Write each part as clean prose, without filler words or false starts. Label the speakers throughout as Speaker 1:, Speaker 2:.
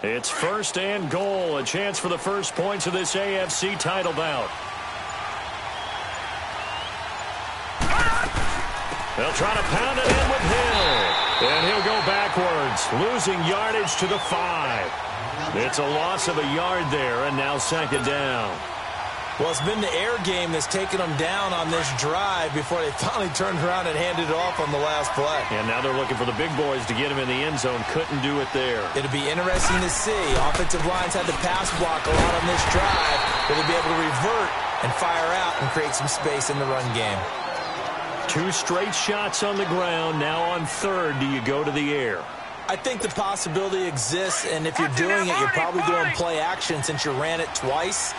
Speaker 1: It's first and goal, a chance for the first points of this AFC title bout. They'll try to pound it in with Hill. And he'll go backwards, losing yardage to the 5. It's a loss of a yard there, and now second down.
Speaker 2: Well, it's been the air game that's taken them down on this drive before they finally turned around and handed it off on the last play.
Speaker 1: And now they're looking for the big boys to get him in the end zone. Couldn't do it there.
Speaker 2: It'll be interesting to see. Offensive lines had the pass block a lot on this drive. Will they be able to revert and fire out and create some space in the run game?
Speaker 1: 2 straight shots on the ground. Now on third, do you go to the air?
Speaker 2: I think the possibility exists, and if you're doing it, you're probably doing play action since you ran it twice.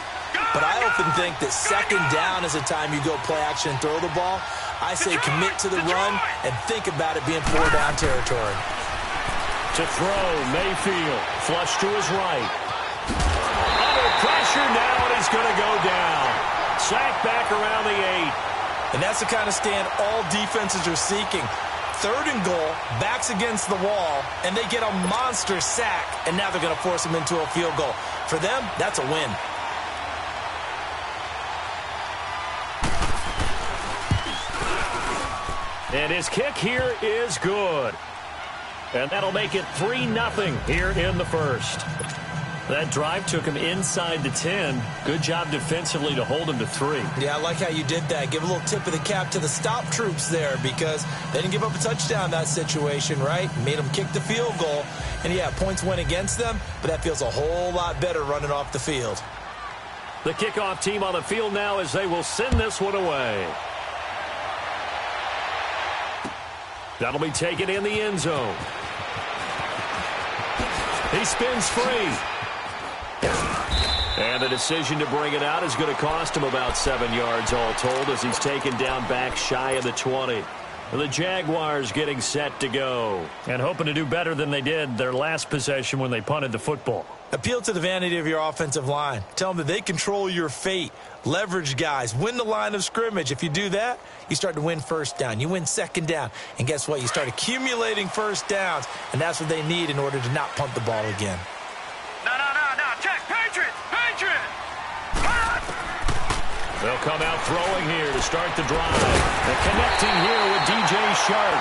Speaker 2: But I often think that second down is a time you go play action and throw the ball. I say commit to the run and think about it being 4-down territory.
Speaker 1: To throw, Mayfield. Flush to his right. Under pressure now, and he's going to go down. Sacked back around the 8.
Speaker 2: And that's the kind of stand all defenses are seeking. Third and goal, backs against the wall, and they get a monster sack, and now they're going to force them into a field goal. For them, that's a win.
Speaker 1: And his kick here is good. And that'll make it 3-0 here in the first. That drive took him inside the 10. Good job defensively to hold him to 3.
Speaker 2: Yeah, I like how you did that. Give a little tip of the cap to the stop troops there because they didn't give up a touchdown in that situation, right? Made them kick the field goal. And, yeah, points went against them, but that feels a whole lot better running off the field.
Speaker 1: The kickoff team on the field now as they will send this one away. That'll be taken in the end zone. He spins free. And the decision to bring it out is going to cost him about 7 yards all told as he's taken down back shy of the 20. The Jaguars getting set to go. And hoping to do better than they did their last possession when they punted the football.
Speaker 2: Appeal to the vanity of your offensive line. Tell them that they control your fate. Leverage guys. Win the line of scrimmage. If you do that, you start to win first down. You win second down. And guess what? You start accumulating first downs. And that's what they need in order to not punt the ball again.
Speaker 3: No. Check. Patriot.
Speaker 1: They'll come out throwing here to start the drive. And connecting here with DJ Sharp.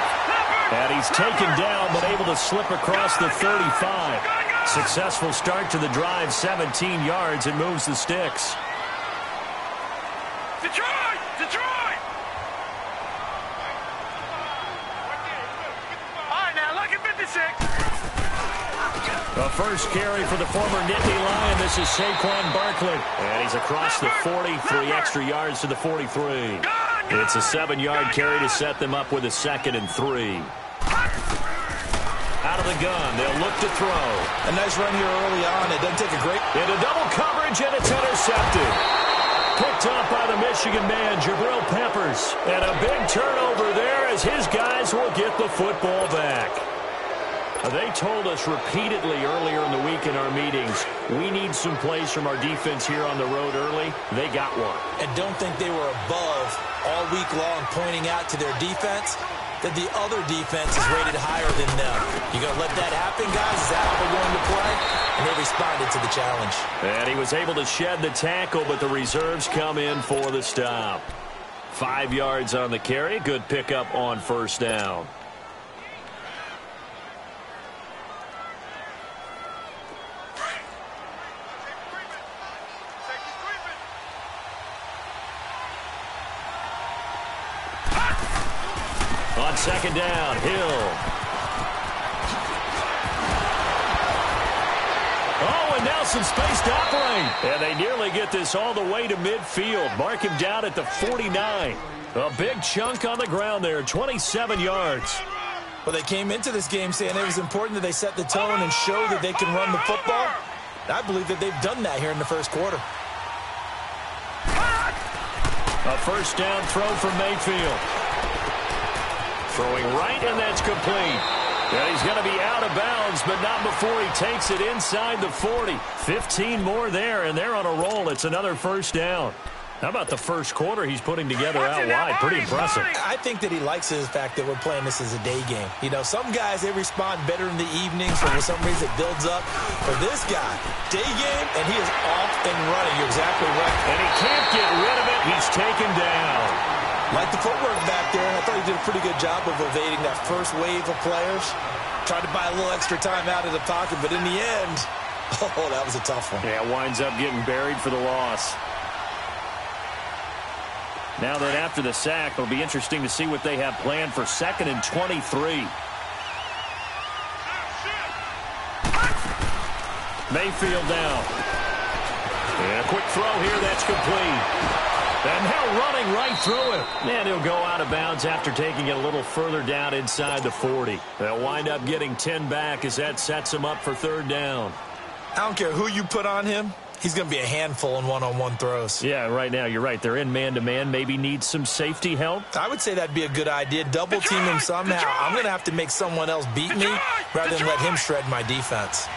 Speaker 1: And he's taken down but able to slip across the 35. Successful start to the drive, 17 yards, and moves the sticks.
Speaker 3: Detroit! All right, now look at 56.
Speaker 1: The first carry for the former Nittany Lion. This is Saquon Barkley. And he's across the 40, 3 extra yards to the 43. It's a 7-yard carry to set them up with a 2nd and 3. Out of the gun, they'll look to throw.
Speaker 2: A nice run here early on. It doesn't take a great...
Speaker 1: Into double coverage, and it's intercepted. Picked up by the Michigan man, Jabril Peppers. And a big turnover there as his guys will get the football back. They told us repeatedly earlier in the week in our meetings, we need some plays from our defense here on the road early. They got one.
Speaker 2: And don't think they were above all week long pointing out to their defense that the other defense is rated higher than them. You going to let that happen, guys? Is that how we're going to play? And they responded to the challenge.
Speaker 1: And he was able to shed the tackle, but the reserves come in for the stop. 5 yards on the carry. Good pickup on first down. On second down, Hill. Oh, and now some space to operate. And they nearly get this all the way to midfield. Mark him down at the 49. A big chunk on the ground there, 27 yards.
Speaker 2: Well, they came into this game saying it was important that they set the tone and show that they can run the football. I believe that they've done that here in the first quarter.
Speaker 1: A first down throw from Mayfield. Throwing right, and that's complete. And he's going to be out of bounds, but not before he takes it inside the 40. 15 more there, and they're on a roll. It's another first down. How about the first quarter he's putting together out wide? Pretty impressive.
Speaker 2: I think that he likes the fact that we're playing this as a day game. You know, some guys, they respond better in the evenings, or for some reason it builds up. For this guy, day game, and he is off and running. You're exactly right.
Speaker 1: And he can't get rid of it. He's taken down.
Speaker 2: Like the footwork back there, I thought he did a pretty good job of evading that first wave of players. Tried to buy a little extra time out of the pocket, but in the end, oh, that was a tough one.
Speaker 1: Yeah, winds up getting buried for the loss. Now that after the sack, it'll be interesting to see what they have planned for 2nd and 23. Mayfield down. And a quick throw here, that's complete. And now running right through him. And he'll go out of bounds after taking it a little further down inside the 40. They'll wind up getting 10 back as that sets him up for 3rd down.
Speaker 2: I don't care who you put on him. He's going to be a handful in one-on-one throws.
Speaker 1: Yeah, right now, you're right. They're in man-to-man. Maybe need some safety help.
Speaker 2: I would say that'd be a good idea. Double team him somehow. I'm going to have to make someone else beat me rather than let him shred my defense.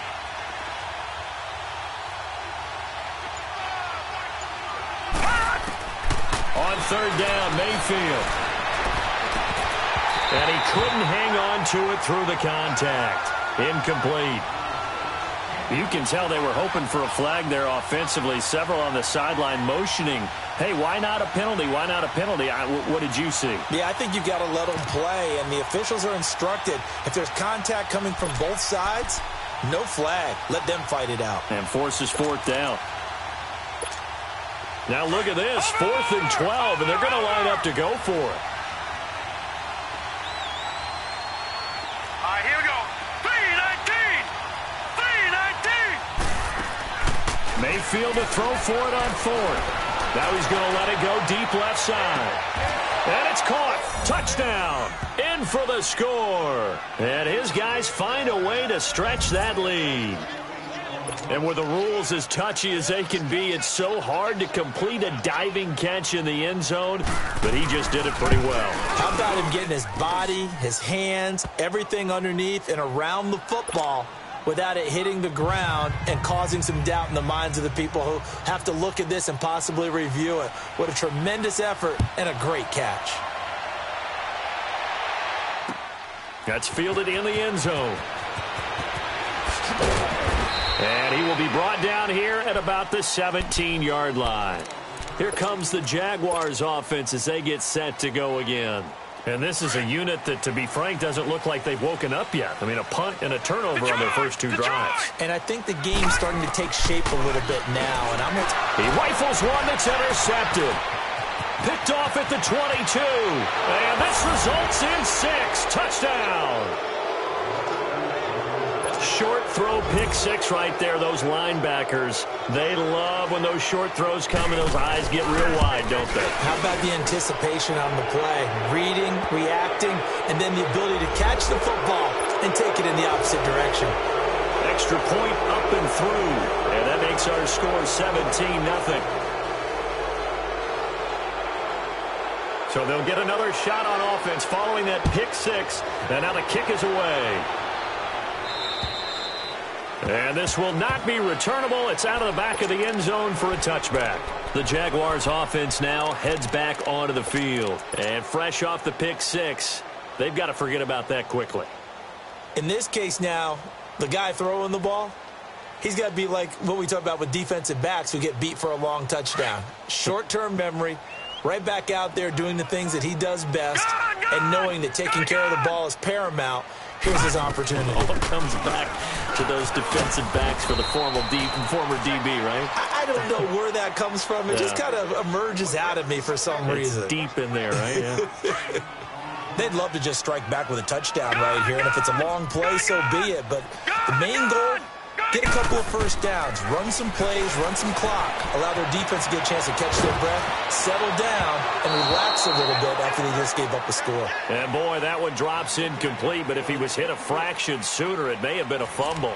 Speaker 1: On 3rd down, Mayfield. And he couldn't hang on to it through the contact. Incomplete. You can tell they were hoping for a flag there offensively. Several on the sideline motioning, hey, why not a penalty? Why not a penalty? What did you see?
Speaker 2: Yeah, I think you've got to let them play, and the officials are instructed. If there's contact coming from both sides, no flag. Let them fight it out.
Speaker 1: And forces 4th down. Now look at this, 4th and 12, and they're going to line up to go for it.
Speaker 3: All right, here we go. 3-19. 3-19.
Speaker 1: Mayfield to throw for it on 4th. Now he's going to let it go deep left side. And it's caught. Touchdown. In for the score. And his guys find a way to stretch that lead. And with the rules as touchy as they can be, it's so hard to complete a diving catch in the end zone, but he just did it pretty well.
Speaker 2: How about him getting his body, his hands, everything underneath and around the football without it hitting the ground and causing some doubt in the minds of the people who have to look at this and possibly review it. What a tremendous effort and a great catch.
Speaker 1: That's fielded in the end zone. And he will be brought down here at about the 17-yard line. Here comes the Jaguars offense as they get set to go again. And this is a unit that, to be frank, doesn't look like they've woken up yet. I mean, a punt and a turnover on their first 2 drives.
Speaker 2: And I think the game's starting to take shape a little bit now. And
Speaker 1: he rifles one that's intercepted. Picked off at the 22. And this results in 6. Touchdown. Short throw, pick 6 right there. Those linebackers, they love when those short throws come and those eyes get real wide, don't they?
Speaker 2: How about the anticipation on the play? Reading, reacting, and then the ability to catch the football and take it in the opposite direction.
Speaker 1: Extra point up and through. And that makes our score 17-0. So they'll get another shot on offense following that pick 6. And now the kick is away. And this will not be returnable. It's out of the back of the end zone for a touchback. The Jaguars offense now heads back onto the field. And fresh off the pick 6, they've got to forget about that quickly.
Speaker 2: In this case now, the guy throwing the ball, he's got to be like what we talk about with defensive backs who get beat for a long touchdown. Short-term memory, right back out there doing the things that he does best, and knowing that taking care of the ball is paramount. Here's his opportunity.
Speaker 1: All comes back to those defensive backs for the former DB, right?
Speaker 2: I don't know where that comes from. It just kind of emerges out of me for some reason.
Speaker 1: It's deep in there, right? Yeah.
Speaker 2: They'd love to just strike back with a touchdown right here, and if it's a long play, so be it. But the main goal, get a couple of first downs, run some plays, run some clock, allow their defense to get a chance to catch their breath, settle down, and relax a little bit after they just gave up a score.
Speaker 1: And, boy, that one drops incomplete, but if he was hit a fraction sooner, it may have been a fumble.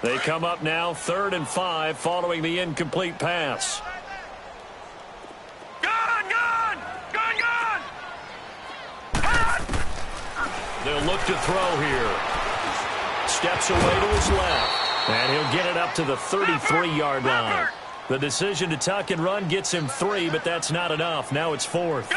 Speaker 1: They come up now 3rd and 5 following the incomplete pass.
Speaker 3: Gone!
Speaker 1: They'll look to throw here. Steps away to his left. And he'll get it up to the 33-yard line. The decision to tuck and run gets him 3, but that's not enough. Now it's 4th.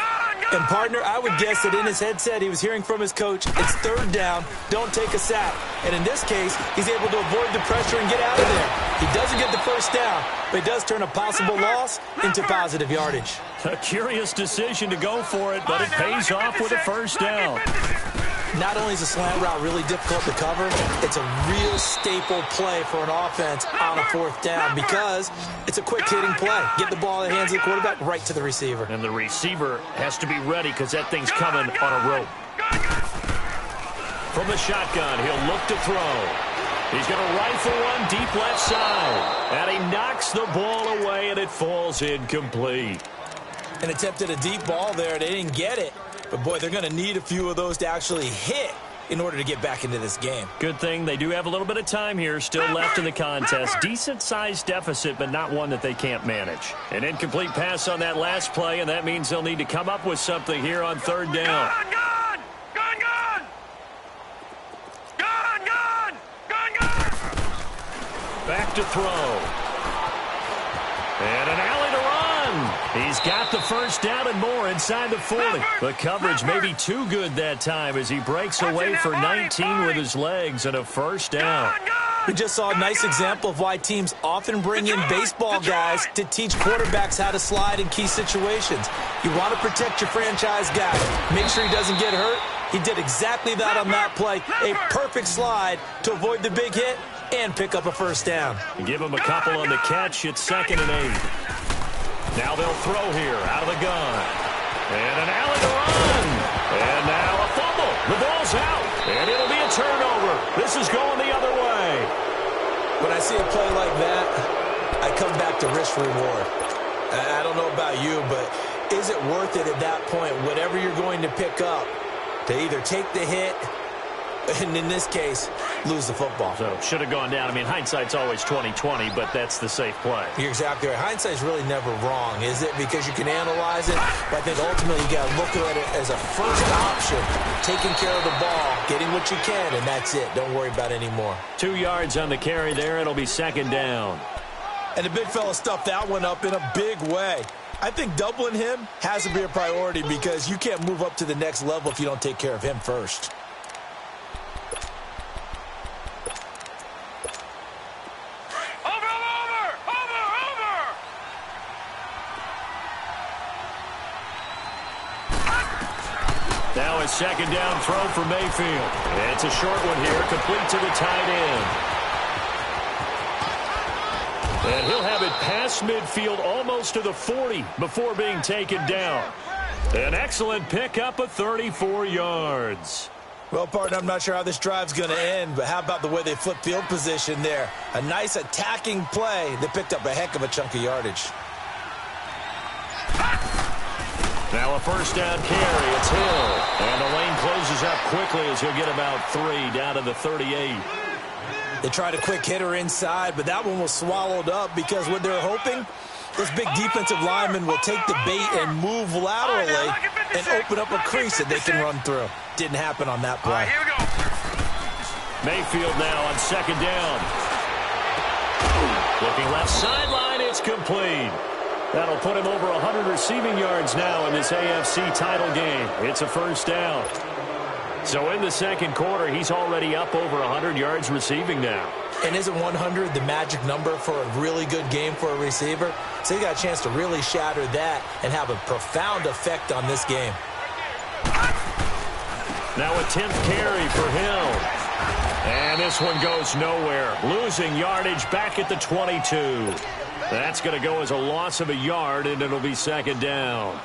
Speaker 2: And, partner, I would guess that in his headset he was hearing from his coach, it's 3rd down, don't take a sack. And in this case, he's able to avoid the pressure and get out of there. He doesn't get the first down, but he does turn a possible loss into positive yardage.
Speaker 1: A curious decision to go for it, but it pays off with a first down.
Speaker 2: Not only is a slant route really difficult to cover, it's a real staple play for an offense on a 4th down because it's a quick-hitting play. Get the ball in the hands of the quarterback right to the receiver.
Speaker 1: And the receiver has to be ready because that thing's coming on a rope. From the shotgun, he'll look to throw. He's going to rifle one deep left side. And he knocks the ball away, and it falls incomplete.
Speaker 2: And attempted a deep ball there. They didn't get it. But, boy, they're going to need a few of those to actually hit in order to get back into this game.
Speaker 1: Good thing they do have a little bit of time here still left in the contest. Decent-sized deficit, but not one that they can't manage. An incomplete pass on that last play, and that means they'll need to come up with something here on 3rd down. Back to throw. And an alley to run. He's got the first down and more inside the 40. The coverage may be too good that time as he breaks away for 19 with his legs and a first down.
Speaker 2: We just saw a nice example of why teams often bring in baseball guys to teach quarterbacks how to slide in key situations. You want to protect your franchise guy. Make sure he doesn't get hurt. He did exactly that on that play. A perfect slide to avoid the big hit and pick up a first down.
Speaker 1: Give him a couple on the catch. It's 2nd and 8. Now they'll throw here out of the gun. And an alley to run. And now a fumble. The ball's out. And it'll be a turnover. This is going the other way.
Speaker 2: When I see a play like that, I come back to risk reward. I don't know about you, but is it worth it at that point, whatever you're going to pick up, to either take the hit and in this case, lose the football?
Speaker 1: So should have gone down. I mean, hindsight's always 20/20, but that's the safe play.
Speaker 2: You're exactly right. Hindsight's really never wrong, is it? Because you can analyze it, but I think ultimately you got to look at it as a first option, taking care of the ball, getting what you can, and that's it. Don't worry about it anymore.
Speaker 1: 2 yards on the carry there. It'll be 2nd down.
Speaker 2: And the big fella stuffed that one up in a big way. I think doubling him has to be a priority because you can't move up to the next level if you don't take care of him first.
Speaker 1: Now a 2nd down throw for Mayfield. It's a short one here, complete to the tight end. And he'll have it past midfield almost to the 40 before being taken down. An excellent pickup of 34 yards.
Speaker 2: Well, partner, I'm not sure how this drive's going to end, but how about the way they flip field position there? A nice attacking play that picked up a heck of a chunk of yardage.
Speaker 1: Now a first down carry. It's Hill. And the lane closes up quickly as he'll get about 3 down to the 38.
Speaker 2: They tried a quick hitter inside, but that one was swallowed up because what they're hoping, this big defensive lineman will take the bait and move laterally and open up a crease that they can run through. Didn't happen on that play.
Speaker 3: Here we go.
Speaker 1: Mayfield now on 2nd down. Looking left sideline, it's complete. That'll put him over 100 receiving yards now in this AFC title game. It's a first down. So in the 2nd quarter, he's already up over 100 yards receiving now.
Speaker 2: And isn't 100 the magic number for a really good game for a receiver? So he got a chance to really shatter that and have a profound effect on this game.
Speaker 1: Now a 10th carry for Hill. And this one goes nowhere. Losing yardage back at the 22. That's going to go as a loss of a yard, and it'll be 2nd down.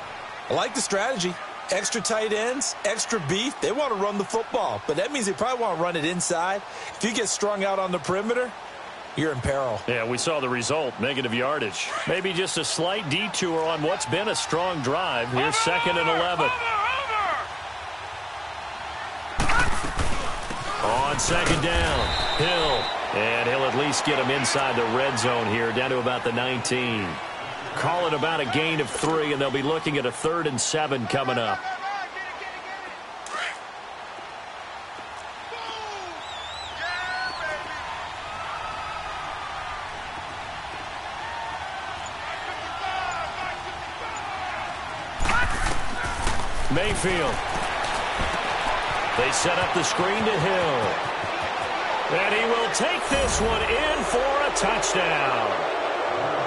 Speaker 2: I like the strategy. Extra tight ends, extra beef. They want to run the football, but that means they probably want to run it inside. If you get strung out on the perimeter, you're in peril.
Speaker 1: Yeah, we saw the result, negative yardage. Maybe just a slight detour on what's been a strong drive. Here's 2nd and 11. On 2nd down, Hill. And he'll at least get him inside the red zone here, down to about the 19. Call it about a gain of 3, and they'll be looking at a 3rd and 7 coming up. Mayfield. They set up the screen to Hill. And he will take this one in for a touchdown.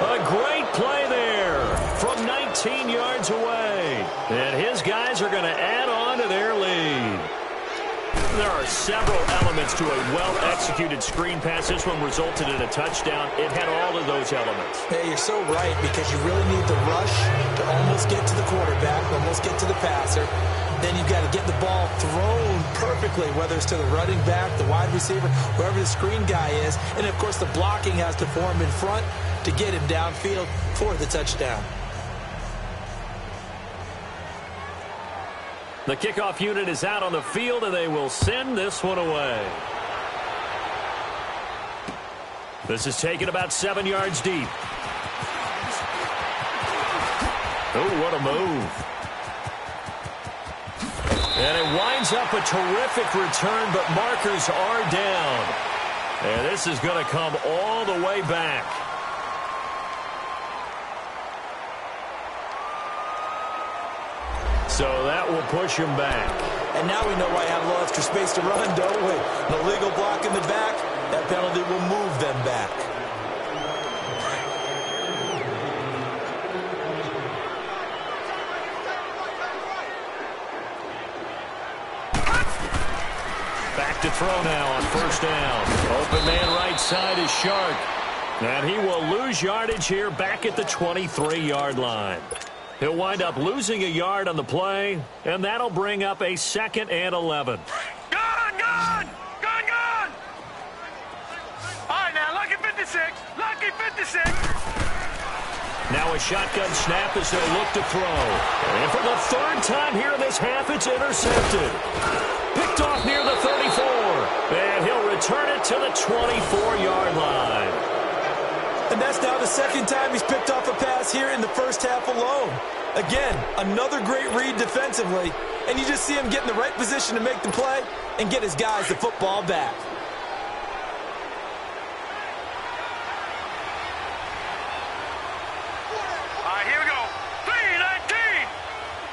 Speaker 1: A great play there from 19 yards away. And his guys are going to add on to their lead. There are several elements to a well-executed screen pass. This one resulted in a touchdown. It had all of those elements.
Speaker 2: Hey, you're so right, because you really need the rush to almost get to the quarterback, almost get to the passer. Then you've got to get the ball thrown perfectly, whether it's to the running back, the wide receiver, whoever the screen guy is. And, of course, the blocking has to form in front to get him downfield for the touchdown.
Speaker 1: The kickoff unit is out on the field, and they will send this one away. This is taken about 7 yards deep. Oh, what a move. And it winds up a terrific return, but markers are down. And this is going to come all the way back. So that will push him back.
Speaker 2: And now we know why you have a little extra space to run, don't we? An illegal block in the back, that penalty will move them back.
Speaker 1: Back to throw now on first down. Open man right side is Shark. And he will lose yardage here back at the 23-yard line. He'll wind up losing a yard on the play, and that'll bring up a 2nd and 11.
Speaker 3: Gone! Gone! Gone! Gone! All right, now, lucky 56. Lucky 56.
Speaker 1: Now a shotgun snap as they look to throw. And for the 3rd time here in this half, it's intercepted. Picked off near the 34. And he'll return it to the 24-yard line.
Speaker 2: And that's now the 2nd time he's picked off a pass here in the first half alone. Again, another great read defensively, and you just see him get in the right position to make the play and get his guys the football back.
Speaker 3: All right, here we go. 319.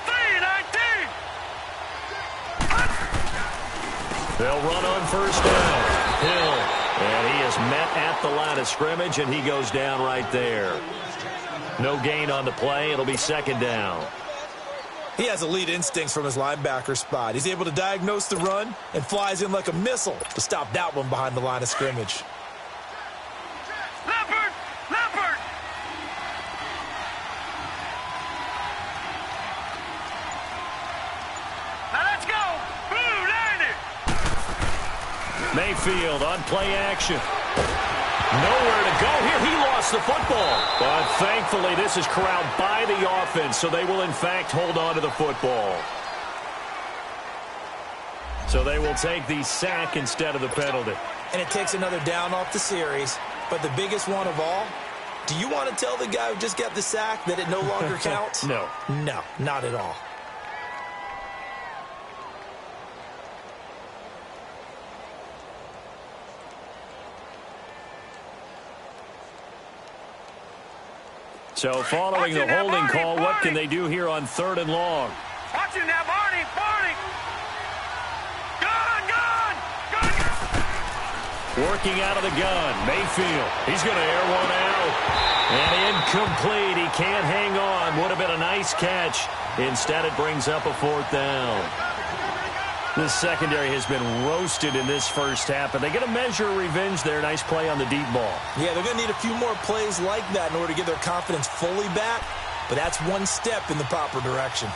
Speaker 3: 319.
Speaker 1: They'll run on first down. Hill. And he is met at the line of scrimmage, and he goes down right there. No gain on the play. It'll be 2nd down.
Speaker 2: He has elite instincts from his linebacker spot. He's able to diagnose the run and flies in like a missile to stop that one behind the line of scrimmage.
Speaker 3: Leopard! Leopard! Now let's go! Blue, land it!
Speaker 1: Mayfield on play action. Nowhere to go here. He lost the football. But thankfully, this is corralled by the offense, so they will, in fact, hold on to the football. So they will take the sack instead of the penalty.
Speaker 2: And it takes another down off the series. But the biggest one of all, do you want to tell the guy who just got the sack that it no longer counts?
Speaker 1: No.
Speaker 2: No, not at all.
Speaker 1: So following the holding call, what can they do here on 3rd and long?
Speaker 3: Watch him now, Barney! Barney! Gone! Gone! Gone!
Speaker 1: Working out of the gun, Mayfield. He's going to air one out. And incomplete. He can't hang on. Would have been a nice catch. Instead, it brings up a 4th down. This secondary has been roasted in this first half, and they get a measure of revenge there. Nice play on the deep ball.
Speaker 2: Yeah, they're going to need a few more plays like that in order to get their confidence fully back, but that's one step in the proper direction.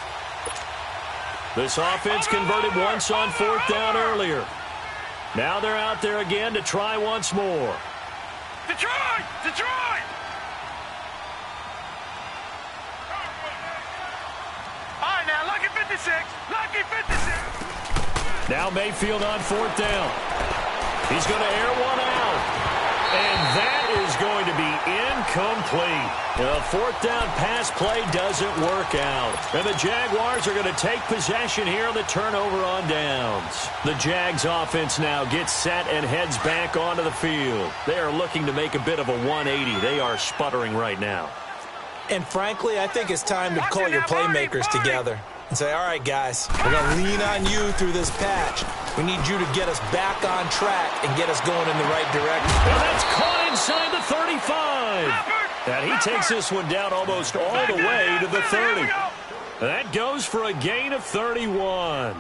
Speaker 1: This offense converted once on 4th down earlier. Now they're out there again to try once more.
Speaker 3: Detroit! Detroit! All right, now, lucky 56. Lucky 56.
Speaker 1: Now Mayfield on 4th down. He's going to air one out. And that is going to be incomplete. The 4th down pass play doesn't work out. And the Jaguars are going to take possession here on the turnover on downs. The Jags offense now gets set and heads back onto the field. They are looking to make a bit of a 180. They are sputtering right now.
Speaker 2: And frankly, I think it's time to call your playmakers together. and say, all right, guys, we're going to lean on you through this patch. We need you to get us back on track and get us going in the right direction.
Speaker 1: And that's caught inside the 35. And he takes this one down almost all the way to the 30. That goes for a gain of 31.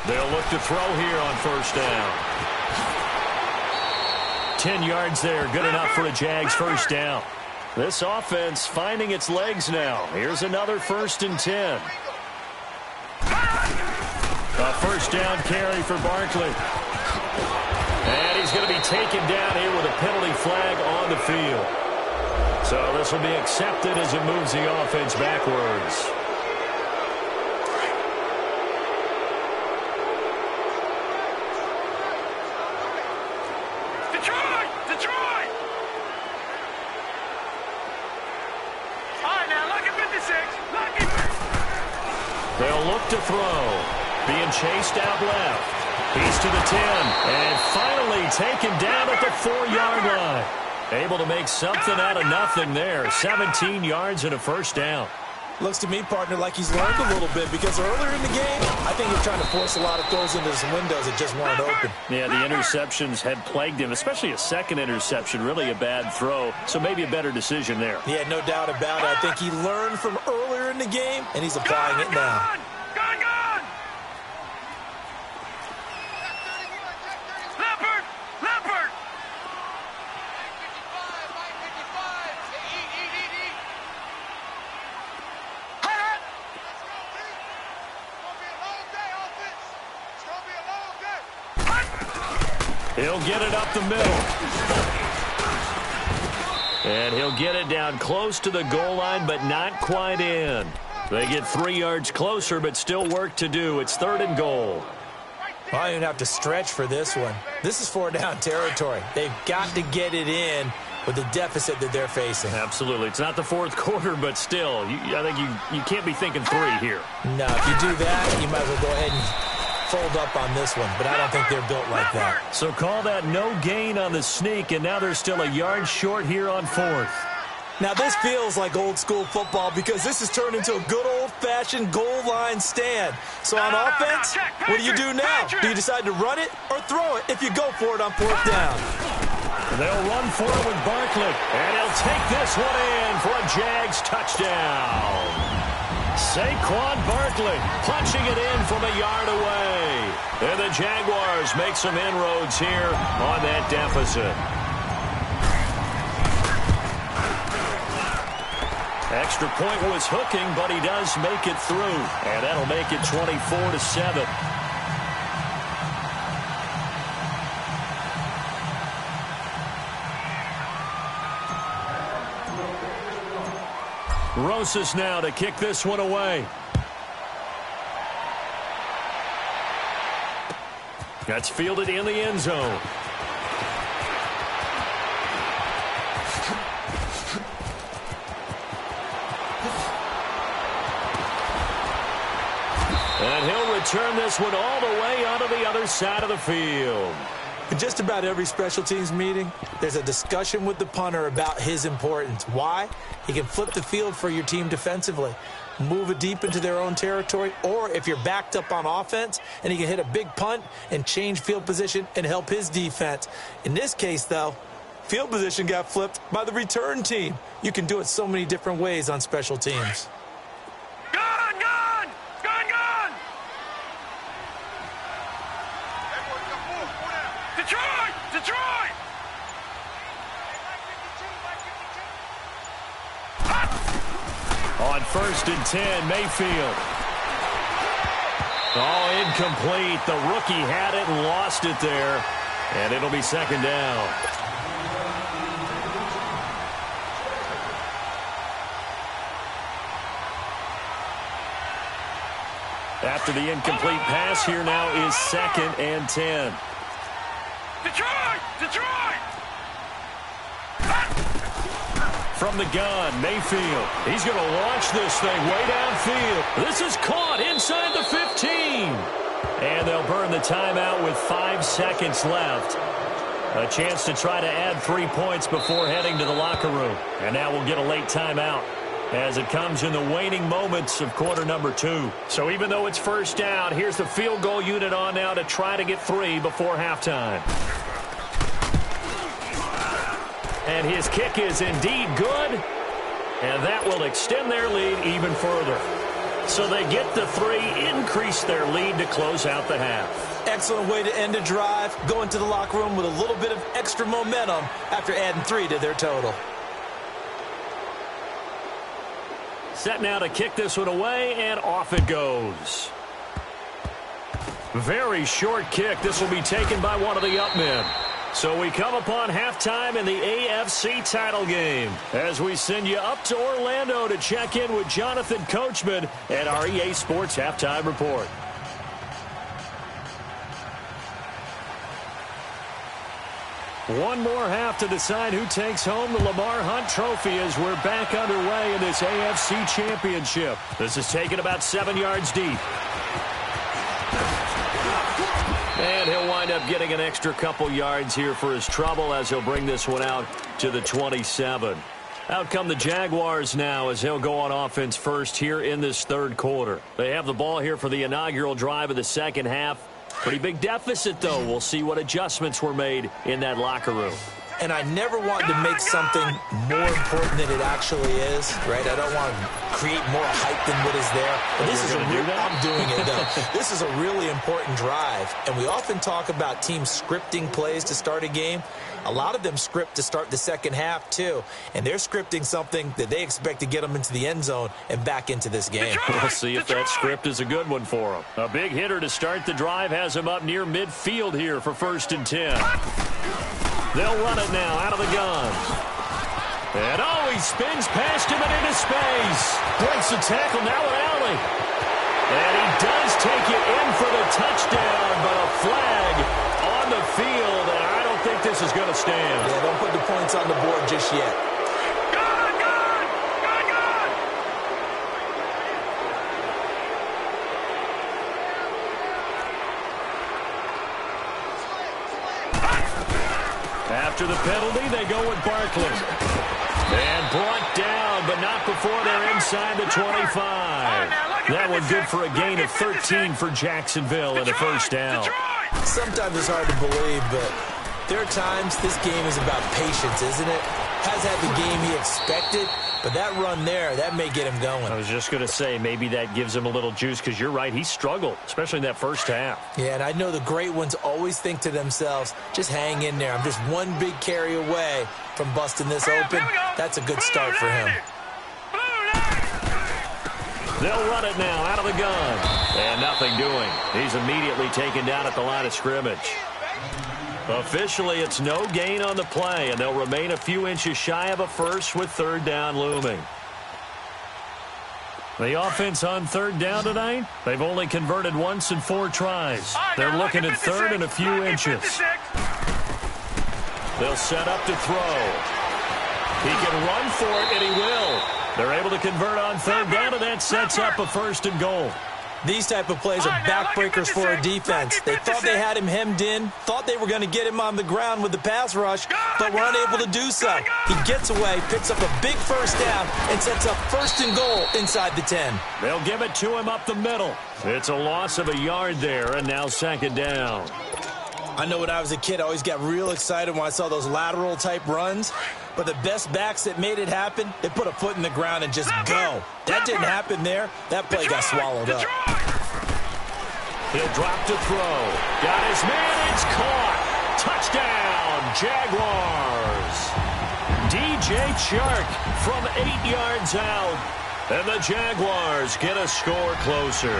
Speaker 1: They'll look to throw here on first down. 10 yards there, good enough for a Jags first down. This offense finding its legs now. Here's another 1st and 10. A first down carry for Barkley. And he's going to be taken down here with a penalty flag on the field. So this will be accepted as it moves the offense backwards. They'll look to throw. Being chased out left. He's to the 10. And finally taken down at the 4-yard line. Able to make something out of nothing there. 17 yards and a first down.
Speaker 2: Looks to me, partner, like he's learned a little bit because earlier in the game, I think he was trying to force a lot of throws into some windows that just weren't open.
Speaker 1: Yeah, the interceptions had plagued him, especially a second interception, really a bad throw. So maybe a better decision there.
Speaker 2: Yeah, no doubt about it. I think he learned from earlier in the game, and he's applying it now.
Speaker 1: He'll get it up the middle. And he'll get it down close to the goal line, but not quite in. They get 3 yards closer, but still work to do. It's 3rd and goal.
Speaker 2: Well, I don't even have to stretch for this one. This is 4-down territory. They've got to get it in with the deficit that they're facing.
Speaker 1: Absolutely. It's not the 4th quarter, but still, I think you can't be thinking 3 here.
Speaker 2: No, if you do that, you might as well go ahead and fold up on this one, but I don't think they're built like that.
Speaker 1: So call that no gain on the sneak, and now they're still a yard short here on 4th.
Speaker 2: Now this feels like old school football because this has turned into a good old-fashioned goal line stand. So on offense, what do you do now? Do you decide to run it or throw it if you go for it on 4th down?
Speaker 1: They'll run for it with Barkley, and he'll take this one in for a Jags touchdown. Saquon Barkley punching it in from a yard away. And the Jaguars make some inroads here on that deficit. Extra point was hooking, but he does make it through. And that'll make it 24-7. Rosas now to kick this one away. That's fielded in the end zone. And he'll return this one all the way onto the other side of the field.
Speaker 2: In just about every special teams meeting, there's a discussion with the punter about his importance. Why? He can flip the field for your team defensively, move it deep into their own territory, or if you're backed up on offense, and he can hit a big punt and change field position and help his defense. In this case, though, field position got flipped by the return team. You can do it so many different ways on special teams.
Speaker 1: On 1st and 10, Mayfield. Oh, incomplete. The rookie had it and lost it there. And it'll be 2nd down. After the incomplete pass, here now is 2nd and 10.
Speaker 3: Detroit! Detroit!
Speaker 1: From the gun, Mayfield. He's going to launch this thing way downfield. This is caught inside the 15. And they'll burn the timeout with 5 seconds left. A chance to try to add 3 points before heading to the locker room. And now we'll get a late timeout as it comes in the waning moments of quarter number 2. So even though it's first down, here's the field goal unit on now to try to get 3 before halftime. And his kick is indeed good. And that will extend their lead even further. So they get the 3, increase their lead to close out the half.
Speaker 2: Excellent way to end a drive. Go into the locker room with a little bit of extra momentum after adding 3 to their total.
Speaker 1: Set now to kick this one away, and off it goes. Very short kick. This will be taken by one of the up men. So we come upon halftime in the AFC title game as we send you up to Orlando to check in with Jonathan Coachman at our EA Sports Halftime Report. One more half to decide who takes home the Lamar Hunt Trophy as we're back underway in this AFC Championship. This is taken about 7 yards deep. And he'll wind up getting an extra couple yards here for his trouble as he'll bring this one out to the 27. Out come the Jaguars now as he'll go on offense first here in this third quarter. They have the ball here for the inaugural drive of the second half. Pretty big deficit, though. We'll see what adjustments were made in that locker room.
Speaker 2: And I never want to make something more important than it actually is, right? I don't want to create more hype than what is there. But this is I'm doing it, though. This is a really important drive. And we often talk about teams scripting plays to start a game. A lot of them script to start the second half, too. And they're scripting something that they expect to get them into the end zone and back into this game.
Speaker 1: We'll see if that script is a good one for them. A big hitter to start the drive has him up near midfield here for 1st and 10. They'll run it now out of the gun. And he spins past him and into space. Breaks the tackle now at Alley. And he does take it in for the touchdown, but a flag on the field, and I don't think this is going to stand.
Speaker 2: Yeah, don't put the points on the board just yet.
Speaker 1: After the penalty, they go with Barkley. And brought down, but not before they're inside the 25. That one good for a gain of 13 for Jacksonville and a first down.
Speaker 2: Sometimes it's hard to believe, but there are times this game is about patience, isn't it? Has had the game he expected, but that run there, that may get him going.
Speaker 1: I was just going to say, maybe that gives him a little juice, because you're right, he struggled, especially in that first half.
Speaker 2: Yeah, and I know the great ones always think to themselves, just hang in there. I'm just one big carry away from busting this open. That's a good start for him.
Speaker 1: They'll run it now out of the gun. And nothing doing. He's immediately taken down at the line of scrimmage. Officially, it's no gain on the play, and they'll remain a few inches shy of a first with 3rd down looming. The offense on 3rd down tonight, they've only converted once in 4 tries. They're looking at 3rd and a few inches. They'll set up to throw. He can run for it, and he will. They're able to convert on 3rd down, and that sets up a 1st and goal.
Speaker 2: These type of plays are backbreakers for a defense. They thought they had him hemmed in, thought they were going to get him on the ground with the pass rush, but were unable to do so. He gets away, picks up a big first down, and sets up 1st and goal inside the 10.
Speaker 1: They'll give it to him up the middle. It's a loss of a yard there, and now 2nd down.
Speaker 2: I know when I was a kid, I always got real excited when I saw those lateral-type runs. But the best backs that made it happen, they put a foot in the ground and just go. That didn't happen there. That play got swallowed up.
Speaker 1: He'll drop to throw. Got his man. It's caught. Touchdown, Jaguars. DJ Chark from 8 yards out. And the Jaguars get a score closer.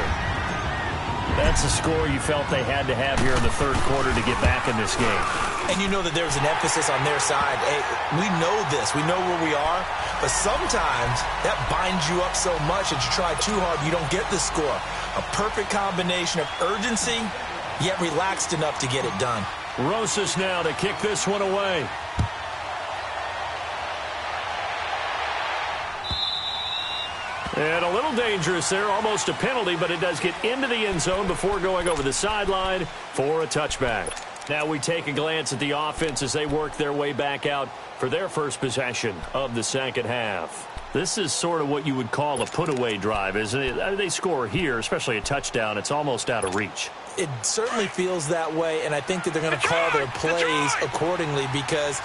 Speaker 1: That's a score you felt they had to have here in the third quarter to get back in this game.
Speaker 2: And you know that there's an emphasis on their side. Hey, we know this. We know where we are. But sometimes that binds you up so much that you try too hard, you don't get the score. A perfect combination of urgency, yet relaxed enough to get it done.
Speaker 1: Rosas now to kick this one away. And a little dangerous there, almost a penalty, but it does get into the end zone before going over the sideline for a touchback. Now we take a glance at the offense as they work their way back out for their first possession of the second half. This is sort of what you would call a put-away drive, isn't it? They score here, especially a touchdown. It's almost out of reach.
Speaker 2: It certainly feels that way, and I think that they're going to call their plays accordingly because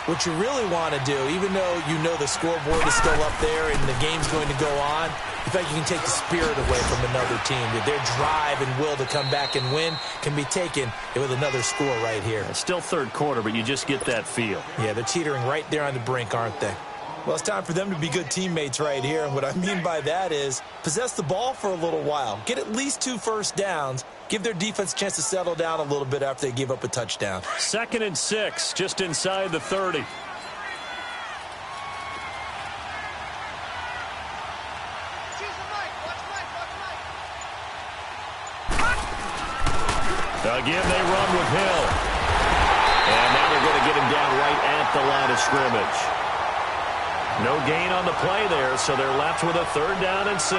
Speaker 2: what you really want to do, even though you know the scoreboard is still up there and the game's going to go on, in fact, you can take the spirit away from another team. Their drive and will to come back and win can be taken with another score right here.
Speaker 1: It's still third quarter, but you just get that feel.
Speaker 2: Yeah, they're teetering right there on the brink, aren't they? Well, it's time for them to be good teammates right here, and what I mean by that is possess the ball for a little while, get at least 2 first downs, give their defense a chance to settle down a little bit after they give up a touchdown.
Speaker 1: 2nd and 6, just inside the 30. Again, they run with Hill. And now they're going to get him down right at the line of scrimmage. No gain on the play there, so they're left with a 3rd down and 6.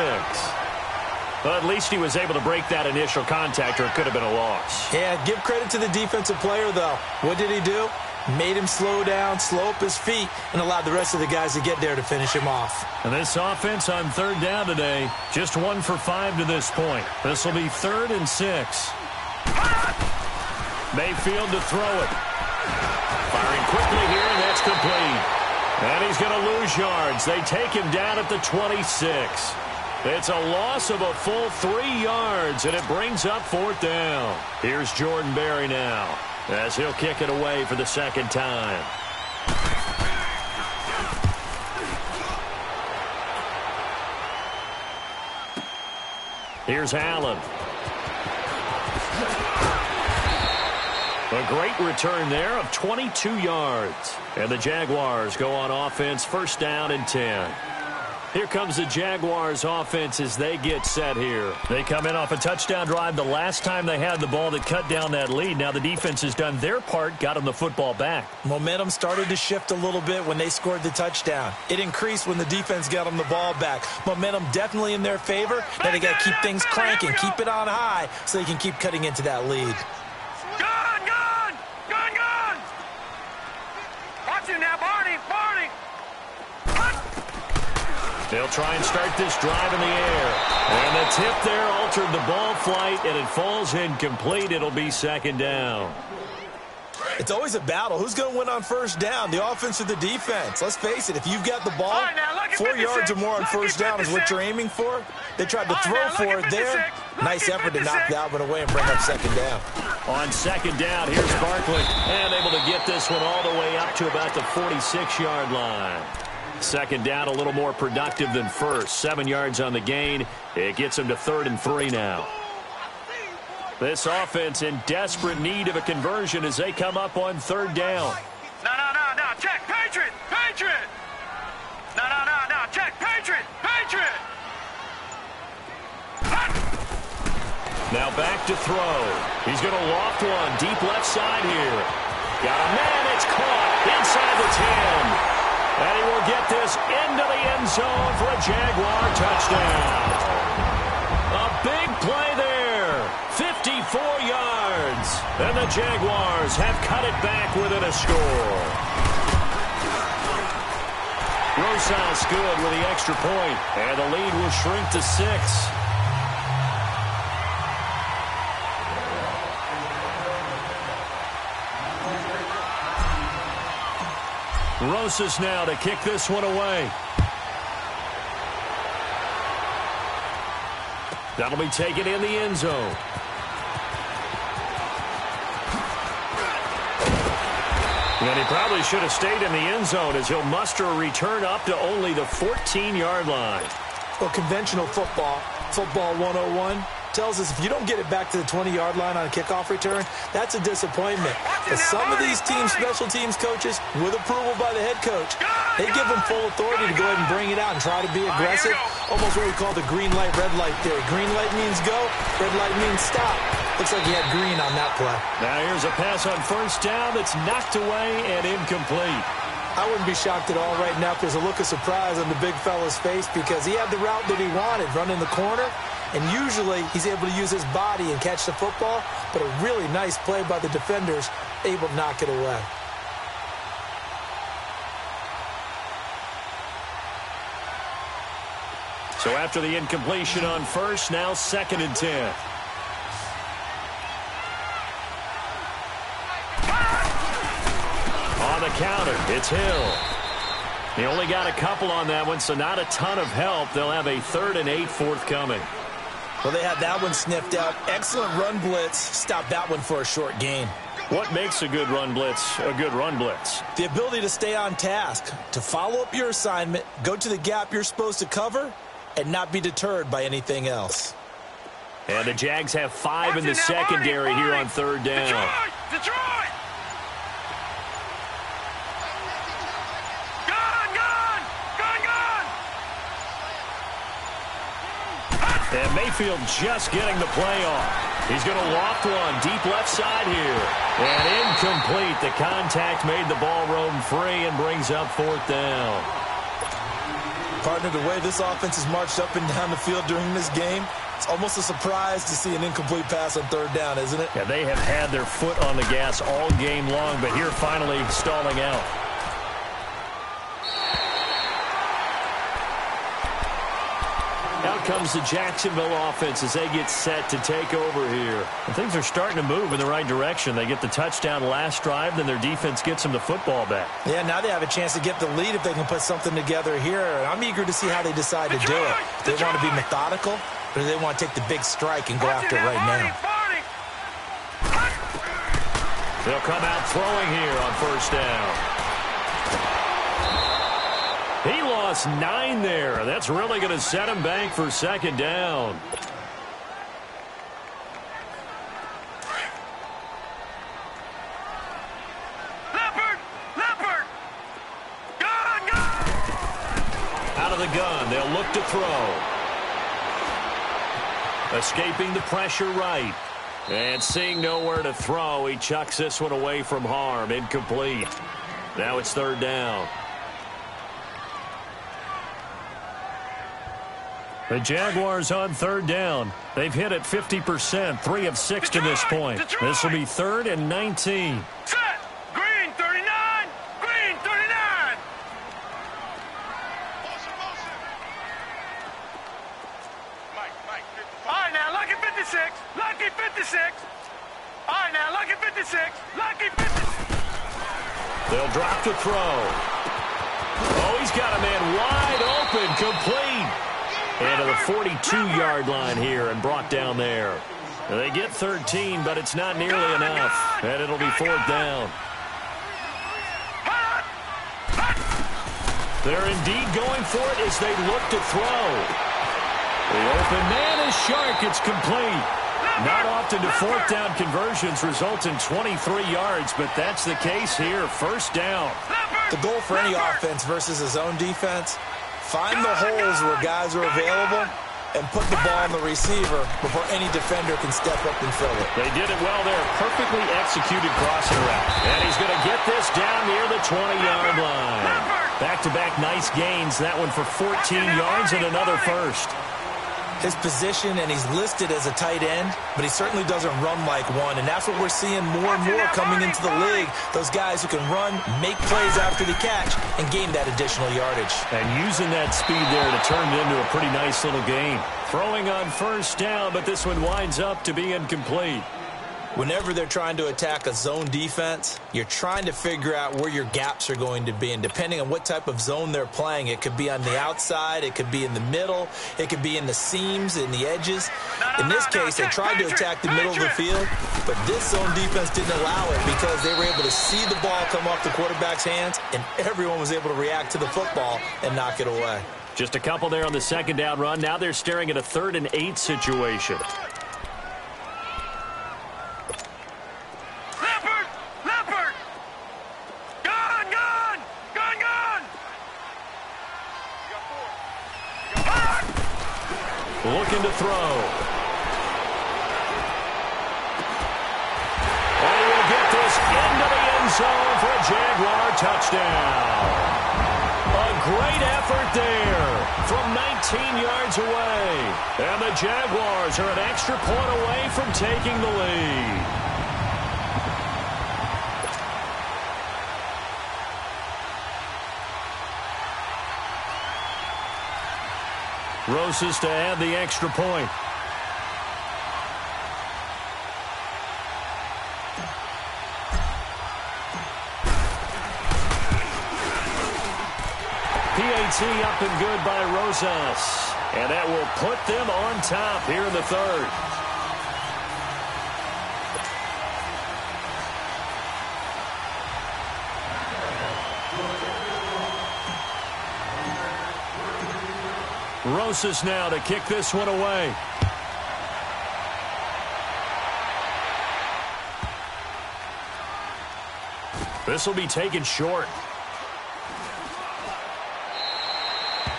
Speaker 1: But at least he was able to break that initial contact, or it could have been a loss.
Speaker 2: Yeah, give credit to the defensive player, though. What did he do? Made him slow down, slow up his feet, and allowed the rest of the guys to get there to finish him off.
Speaker 1: And this offense on 3rd down today, just 1 for 5 to this point. This will be 3rd and 6. Mayfield to throw it. Firing quickly here, and that's complete. And he's going to lose yards. They take him down at the 26. It's a loss of a full 3 yards, and it brings up 4th down. Here's Jordan Berry now, as he'll kick it away for the 2nd time. Here's Allen. A great return there of 22 yards. And the Jaguars go on offense, 1st down and 10. Here comes the Jaguars offense as they get set here. They come in off a touchdown drive the last time they had the ball that cut down that lead. Now the defense has done their part, got them the football back.
Speaker 2: Momentum started to shift a little bit when they scored the touchdown. It increased when the defense got them the ball back. Momentum definitely in their favor. Now they got to keep things cranking, keep it on high so they can keep cutting into that lead.
Speaker 3: Now, Barney.
Speaker 1: They'll try and start this drive in the air. And the tip there altered the ball flight, and it falls incomplete. It'll be 2nd down.
Speaker 2: It's always a battle. Who's going to win on 1st down, the offense or the defense? Let's face it, if you've got the ball,
Speaker 3: right, now,
Speaker 2: 4 yards or more on 1st down is what you're aiming for. They tried to throw for it there. Nice effort to knock that one away and bring up 2nd down.
Speaker 1: On 2nd down, here's Barkley. And able to get this one all the way up to about the 46-yard line. 2nd down, a little more productive than 1st. 7 yards on the gain. It gets them to 3rd and 3 now. This offense in desperate need of a conversion as they come up on 3rd down.
Speaker 3: No. Check. Patriot. No. Check. Patriot.
Speaker 1: Now back to throw. He's going to loft one deep left side here. Got a man. It's caught inside the 10. And he will get this into the end zone for a Jaguar touchdown. A big play there. 54 yards. And the Jaguars have cut it back within a score. Rosas good with the extra point. And the lead will shrink to 6. Rosas now to kick this one away. That'll be taken in the end zone. And he probably should have stayed in the end zone as he'll muster a return up to only the 14-yard line.
Speaker 2: Well, conventional football 101, tells us if you don't get it back to the 20-yard line on a kickoff return, that's a disappointment. But some of these special teams coaches, with approval by the head coach, they give them full authority to go ahead and bring it out and try to be aggressive. Almost what we call the green light, red light theory. Green light means go, red light means stop. Looks like he had green on that play.
Speaker 1: Now here's a pass on first down that's knocked away and incomplete.
Speaker 2: I wouldn't be shocked at all right now if there's a look of surprise on the big fella's face because he had the route that he wanted, running the corner, and usually he's able to use his body and catch the football, but a really nice play by the defenders, able to knock it away.
Speaker 1: So after the incompletion on first, now 2nd and 10. On the counter, it's Hill. He only got a couple on that one, so not a ton of help. They'll have a 3rd and 8 forthcoming.
Speaker 2: Well, they had that one sniffed out. Excellent run blitz. Stopped that one for a short gain.
Speaker 1: What makes a good run blitz a good run blitz?
Speaker 2: The ability to stay on task, to follow up your assignment, go to the gap you're supposed to cover, and not be deterred by anything else.
Speaker 1: And the Jags have 5 in the secondary here on 3rd down.
Speaker 3: Detroit!
Speaker 1: And Mayfield just getting the play off. He's going to loft one deep left side here. And incomplete. The contact made the ball roam free and brings up 4th down.
Speaker 2: Partner, the way this offense has marched up and down the field during this game, it's almost a surprise to see an incomplete pass on 3rd down, isn't it?
Speaker 1: Yeah, they have had their foot on the gas all game long, but here finally stalling out. Out comes the Jacksonville offense as they get set to take over here. And things are starting to move in the right direction. They get the touchdown last drive, then their defense gets them the football back.
Speaker 2: Yeah, now they have a chance to get the lead if they can put something together here. And I'm eager to see how they decide to do it. Do they want to be methodical, or do they want to take the big strike and go after it right now?
Speaker 1: They'll come out throwing here on 1st down. He lost 9 there. That's really going to set him back for 2nd down.
Speaker 3: Leopard! Gun!
Speaker 1: Out of the gun, they'll look to throw. Escaping the pressure right. And seeing nowhere to throw, he chucks this one away from harm. Incomplete. Now it's 3rd down. The Jaguars on 3rd down. They've hit it 50%, 3 of 6 to this point. This will be 3rd and 19.
Speaker 3: Set! Green 39! Green 39! All right, now, Lucky 56. Lucky 56. All right, now, Lucky 56. Lucky 56.
Speaker 1: They'll drop to throw. Oh, he's got a man wide open, complete. And to the 42-yard line here and brought down there. They get 13, but it's not nearly enough. And it'll be 4th down. They're indeed going for it as they look to throw. The open man is Shark. It's complete. Not often do 4th down conversions result in 23 yards, but that's the case here. 1st down.
Speaker 2: The goal for any offense versus a zone defense, find the holes where guys are available and put the ball on the receiver before any defender can step up and fill it.
Speaker 1: They did it well there. Perfectly executed crossing route. And he's going to get this down near the 20-yard line. Back-to-back nice gains. That one for 14 yards and another 1st.
Speaker 2: His position, and he's listed as a tight end, but he certainly doesn't run like one, and that's what we're seeing more and more coming into the league. Those guys who can run, make plays after the catch, and gain that additional yardage.
Speaker 1: And using that speed there to turn it into a pretty nice little gain. Throwing on 1st down, but this one winds up to be incomplete.
Speaker 2: Whenever they're trying to attack a zone defense, you're trying to figure out where your gaps are going to be. And depending on what type of zone they're playing, it could be on the outside, it could be in the middle, it could be in the seams, in the edges. In this case, they tried to attack the middle of the field, but this zone defense didn't allow it because they were able to see the ball come off the quarterback's hands, and everyone was able to react to the football and knock it away.
Speaker 1: Just a couple there on the 2nd down run. Now they're staring at a 3rd and 8 situation. looking to throw. And he will get this into the end zone for a Jaguar touchdown. A great effort there from 19 yards away. And the Jaguars are an extra point away from taking the lead. Rosas to add the extra point. PAT up and good by Rosas. And that will put them on top here in the third. Rosas now to kick this one away. This will be taken short.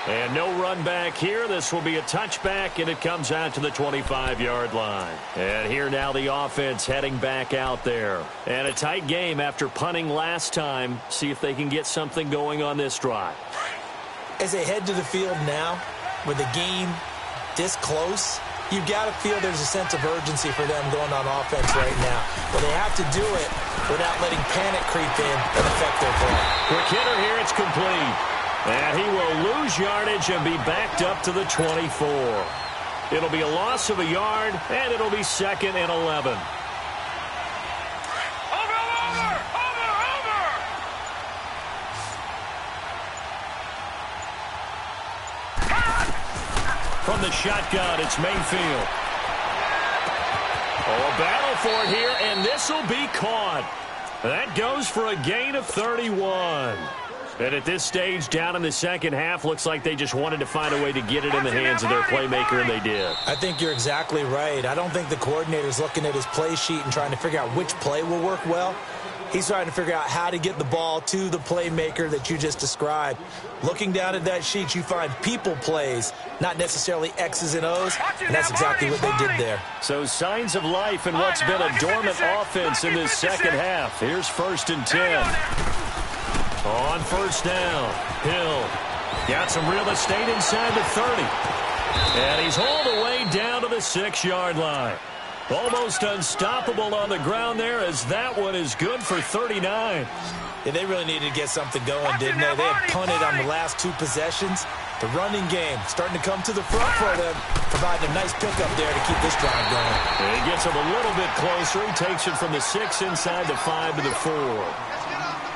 Speaker 1: And no run back here. This will be a touchback, and it comes out to the 25-yard line. And here now the offense heading back out there. And a tight game after punting last time. See if they can get something going on this drive.
Speaker 2: As they head to the field now, with the game this close, you've got to feel there's a sense of urgency for them going on offense right now. But they have to do it without letting panic creep in and affect their play.
Speaker 1: Quick hitter here, it's complete. And he will lose yardage and be backed up to the 24. It'll be a loss of a yard, and it'll be 2nd and 11. From the shotgun, it's Mayfield. Oh, a battle for it here, and this will be caught. That goes for a gain of 31. And at this stage, down in the second half, looks like they just wanted to find a way to get it in the hands of their playmaker, and they did.
Speaker 2: I think you're exactly right. I don't think the coordinator's looking at his play sheet and trying to figure out which play will work well. He's trying to figure out how to get the ball to the playmaker that you just described. Looking down at that sheet, you find people plays, not necessarily X's and O's, and that's exactly what they did there.
Speaker 1: So signs of life in what's been a dormant offense in this second half. Here's 1st and 10. On first down, Hill got some real estate inside the 30. And he's all the way down to the 6-yard line. Almost unstoppable on the ground there, as that one is good for 39.
Speaker 2: Yeah, they really needed to get something going, didn't they? They had punted on the last 2 possessions. The running game starting to come to the front for them, providing a nice pickup there to keep this drive going.
Speaker 1: And he gets him a little bit closer. He takes it from the 6 inside the 5 to the 4.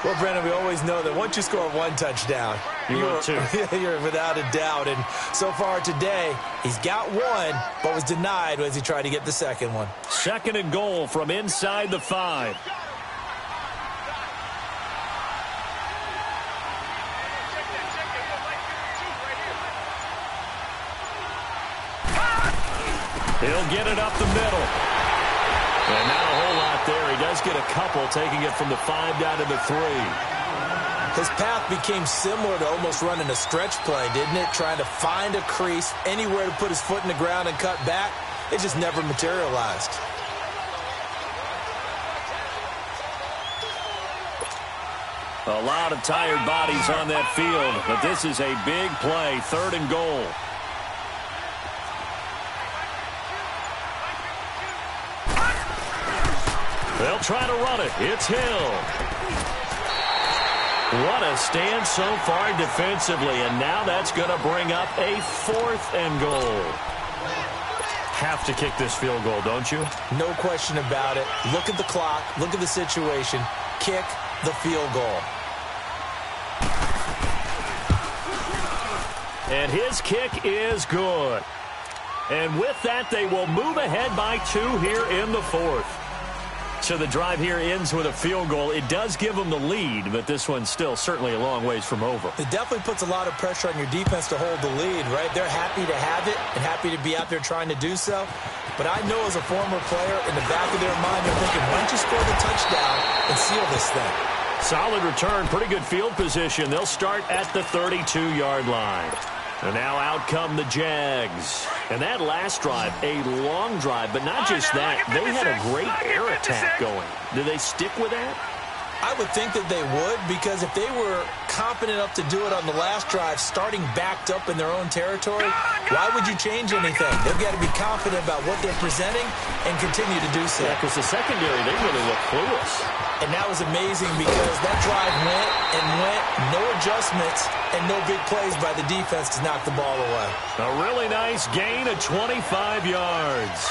Speaker 2: Well, Brandon, we always know that once you score 1 touchdown, you're without a doubt. And so far today, he's got 1, but was denied as he tried to get the second one.
Speaker 1: 2nd and goal from inside the 5. He'll get it up the middle. And not a whole lot there. He does get a couple, taking it from the 5 down to the 3.
Speaker 2: His path became similar to almost running a stretch play, didn't it? Trying to find a crease, anywhere to put his foot in the ground and cut back. It just never materialized.
Speaker 1: A lot of tired bodies on that field, but this is a big play, 3rd and goal. They'll try to run it. It's Hill. What a stand so far defensively, and now that's going to bring up a 4th and goal. Have to kick this field goal, don't you?
Speaker 2: No question about it. Look at the clock. Look at the situation. Kick the field goal.
Speaker 1: And his kick is good. And with that, they will move ahead by 2 here in the 4th. So the drive here ends with a field goal. It does give them the lead, but this one's still certainly a long ways from over.
Speaker 2: It definitely puts a lot of pressure on your defense to hold the lead, right? They're happy to have it and happy to be out there trying to do so. But I know as a former player, in the back of their mind, they're thinking, why don't you score the touchdown and seal this thing?
Speaker 1: Solid return, pretty good field position. They'll start at the 32-yard line. And now out come the Jags. And that last drive, a long drive, but not just that. They had a great air attack going. Do they stick with that?
Speaker 2: I would think that they would, because if they were confident enough to do it on the last drive, starting backed up in their own territory, why would you change anything? They've got to be confident about what they're presenting and continue to do so.
Speaker 1: Yeah, because the secondary, they really look clueless.
Speaker 2: And that was amazing because that drive went and went, no adjustments, and no big plays by the defense to knock the ball away.
Speaker 1: A really nice gain of 25 yards.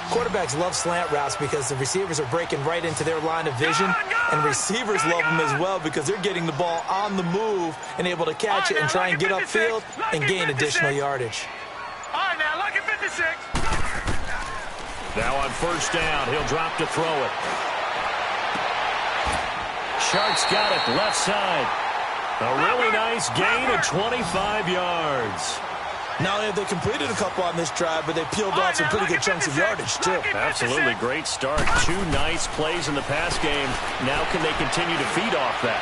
Speaker 2: Quarterbacks love slant routes because the receivers are breaking right into their line of vision, and receivers love them as well because they're getting the ball on the move and able to catch it and try and get upfield and gain additional yardage.
Speaker 3: All right, now, lucky 56.
Speaker 1: Now on first down, he'll drop to throw it. Shark's got it left side. A really nice gain of 25 yards.
Speaker 2: Not only have they completed a couple on this drive, but they peeled off some pretty good chunks of yardage, too.
Speaker 1: Absolutely great start. 2 nice plays in the pass game. Now can they continue to feed off that?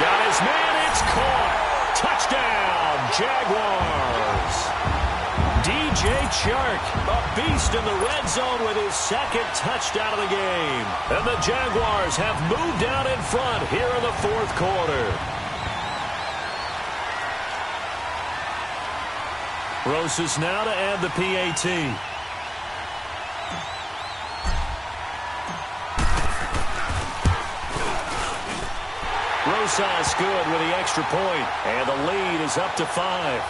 Speaker 1: Got his man. It's caught. Touchdown, Jaguars. DJ Chark, a beast in the red zone with his second touchdown of the game. And the Jaguars have moved out in front here in the fourth quarter. Rosas now to add the PAT. Rosas good with the extra point, and the lead is up to 5.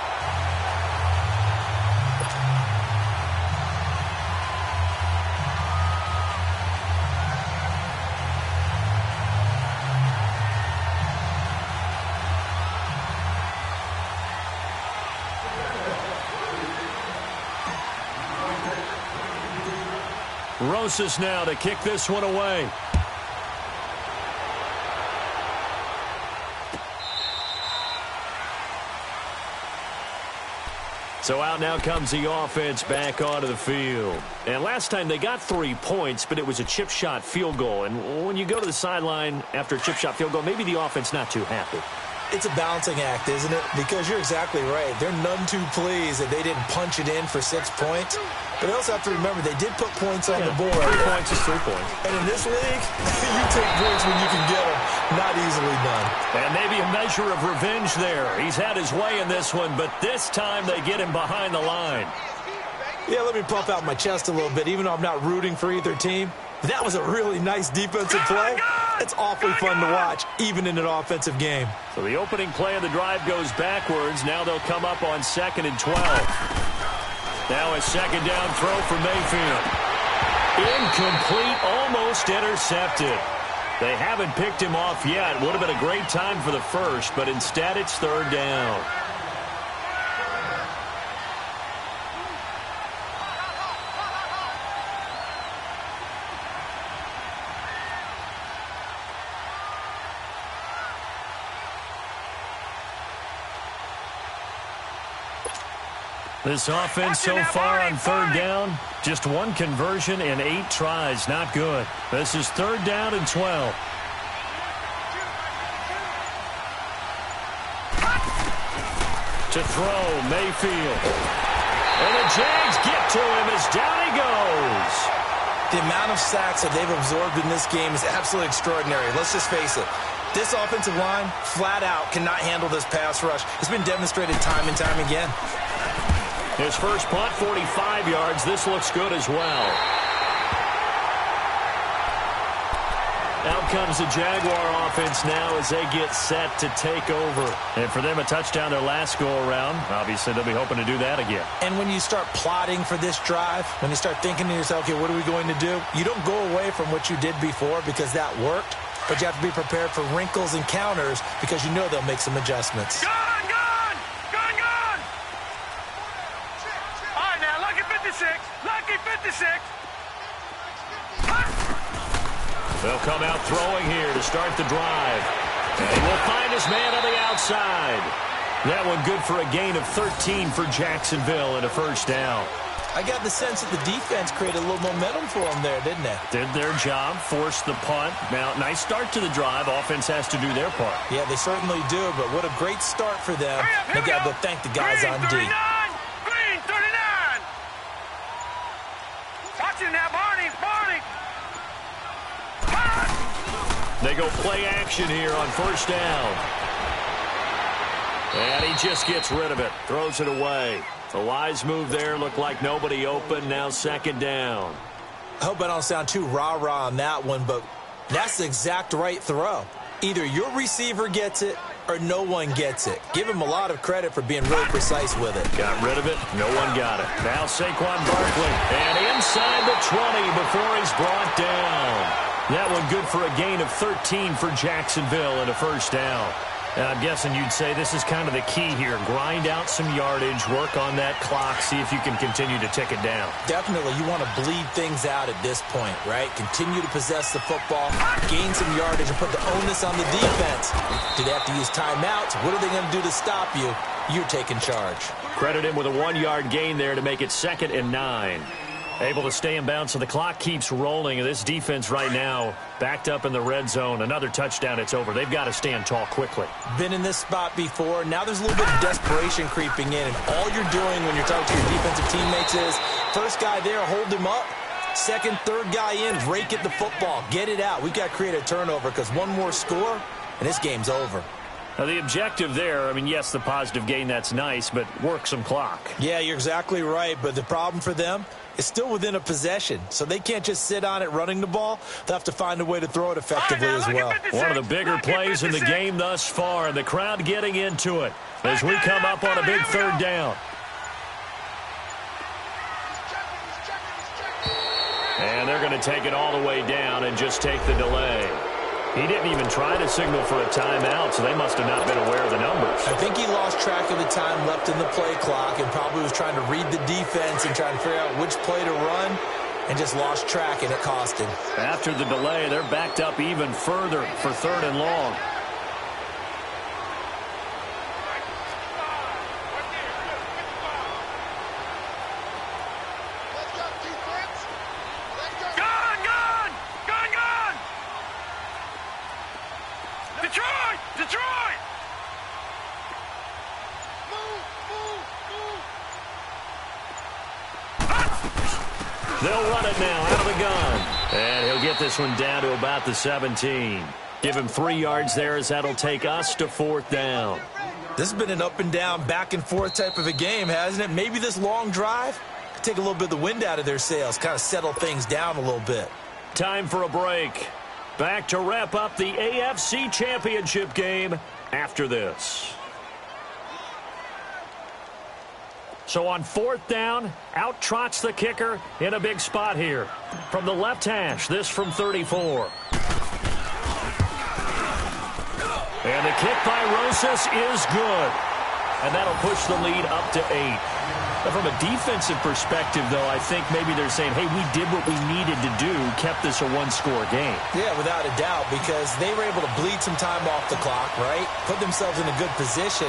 Speaker 1: Rosas now to kick this one away. So out now comes the offense back onto the field. And last time they got 3 points, but it was a chip shot field goal. And when you go to the sideline after a chip shot field goal, maybe the offense not too happy.
Speaker 2: It's a balancing act, isn't it? Because you're exactly right. They're none too pleased that they didn't punch it in for 6 points. But they also have to remember they did put points on the board.
Speaker 1: 3 points is 3 points.
Speaker 2: And in this league, you take points when you can get them. Not easily done.
Speaker 1: And maybe a measure of revenge there. He's had his way in this one, but this time they get him behind the line.
Speaker 2: Yeah, let me puff out my chest a little bit, even though I'm not rooting for either team. That was a really nice defensive play. It's awfully fun to watch, even in an offensive game.
Speaker 1: So the opening play of the drive goes backwards. Now they'll come up on 2nd and 12. Now a second down throw for Mayfield. Incomplete, almost intercepted. They haven't picked him off yet. Would have been a great time for the first, but instead it's 3rd down. This offense so far on 3rd down, just 1 conversion and 8 tries. Not good. This is 3rd down and 12. To throw, Mayfield. And the Jags get to him as down he goes.
Speaker 2: The amount of sacks that they've absorbed in this game is absolutely extraordinary. Let's just face it. This offensive line, flat out, cannot handle this pass rush. It's been demonstrated time and time again.
Speaker 1: His first punt, 45 yards. This looks good as well. Out comes the Jaguar offense now as they get set to take over. And for them, a touchdown their last go-around. Obviously, they'll be hoping to do that again.
Speaker 2: And when you start plotting for this drive, when you start thinking to yourself, okay, what are we going to do? You don't go away from what you did before because that worked. But you have to be prepared for wrinkles and counters because you know they'll make some adjustments.
Speaker 3: Gone! All right, now, lucky 56. Lucky 56.
Speaker 1: They'll come out throwing here to start the drive. And he will find his man on the outside. That one good for a gain of 13 for Jacksonville and a first down.
Speaker 2: I got the sense that the defense created a little momentum for them there, didn't they?
Speaker 1: Did their job, forced the punt. Now, nice start to the drive. Offense has to do their part.
Speaker 2: Yeah, they certainly do, but what a great start for them. They got to thank the guys on D.
Speaker 3: Green 39. Watch it now, Barney.
Speaker 1: They go play action here on first down. And he just gets rid of it, throws it away. The wise move there, looked like nobody open, now second down.
Speaker 2: I hope I don't sound too rah-rah on that one, but that's the exact right throw. Either your receiver gets it or no one gets it. Give him a lot of credit for being really precise with it.
Speaker 1: Got rid of it, no one got it. Now Saquon Barkley, and inside the 20 before he's brought down. That one good for a gain of 13 for Jacksonville and a first down. And I'm guessing you'd say this is kind of the key here. Grind out some yardage, work on that clock, see if you can continue to tick it down.
Speaker 2: Definitely. You want to bleed things out at this point, right? Continue to possess the football, gain some yardage, and put the onus on the defense. Do they have to use timeouts? What are they going to do to stop you? You're taking charge.
Speaker 1: Credit him with a 1-yard gain there to make it 2nd and 9. Able to stay in bounds, so the clock keeps rolling. This defense right now backed up in the red zone. Another touchdown, it's over. They've got to stand tall quickly.
Speaker 2: Been in this spot before. Now there's a little bit of desperation creeping in, and all you're doing when you're talking to your defensive teammates is first guy there, hold him up. Second, third guy in, rake at the football. Get it out. We've got to create a turnover because one more score, and this game's over.
Speaker 1: Now, the objective there, I mean, yes, the positive gain, that's nice, but work some clock.
Speaker 2: Yeah, you're exactly right, but the problem for them is still within a possession, so they can't just sit on it running the ball. They'll have to find a way to throw it effectively as well.
Speaker 1: One of the bigger plays in the game thus far, and the crowd getting into it as we come up on a big third down. And they're going to take it all the way down and just take the delay. He didn't even try to signal for a timeout, so they must have not been aware of the numbers.
Speaker 2: I think he lost track of the time left in the play clock and probably was trying to read the defense and trying to figure out which play to run and just lost track, and it cost him.
Speaker 1: After the delay, they're backed up even further for 3rd and long.
Speaker 3: Detroit!
Speaker 1: They'll run it now out of the gun. And he'll get this one down to about the 17. Give him 3 yards there as that'll take us to 4th down.
Speaker 2: This has been an up and down, back and forth type of a game, hasn't it? Maybe this long drive could take a little bit of the wind out of their sails, kind of settle things down a little bit.
Speaker 1: Time for a break. Back to wrap up the AFC Championship game after this. So on 4th down, out trots the kicker in a big spot here. From the left hash, this from 34. And the kick by Rosas is good. And that'll push the lead up to 8. Now, from a defensive perspective, though, I think maybe they're saying, hey, we did what we needed to do, kept this a 1-score game.
Speaker 2: Yeah, without a doubt, because they were able to bleed some time off the clock, right? Put themselves in a good position,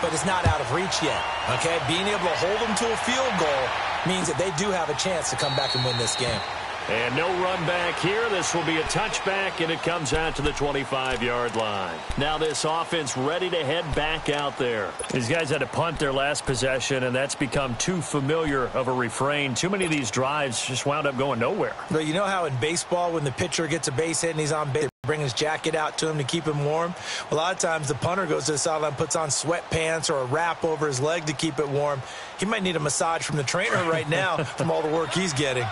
Speaker 2: but it's not out of reach yet, okay? Being able to hold them to a field goal means that they do have a chance to come back and win this game.
Speaker 1: And no run back here. This will be a touchback, and it comes out to the 25-yard line. Now this offense ready to head back out there. These guys had to punt their last possession, and that's become too familiar of a refrain. Too many of these drives just wound up going nowhere.
Speaker 2: But you know how in baseball when the pitcher gets a base hit and he's on base, they bring his jacket out to him to keep him warm? A lot of times the punter goes to the sideline, puts on sweatpants or a wrap over his leg to keep it warm. He might need a massage from the trainer right now from all the work he's getting.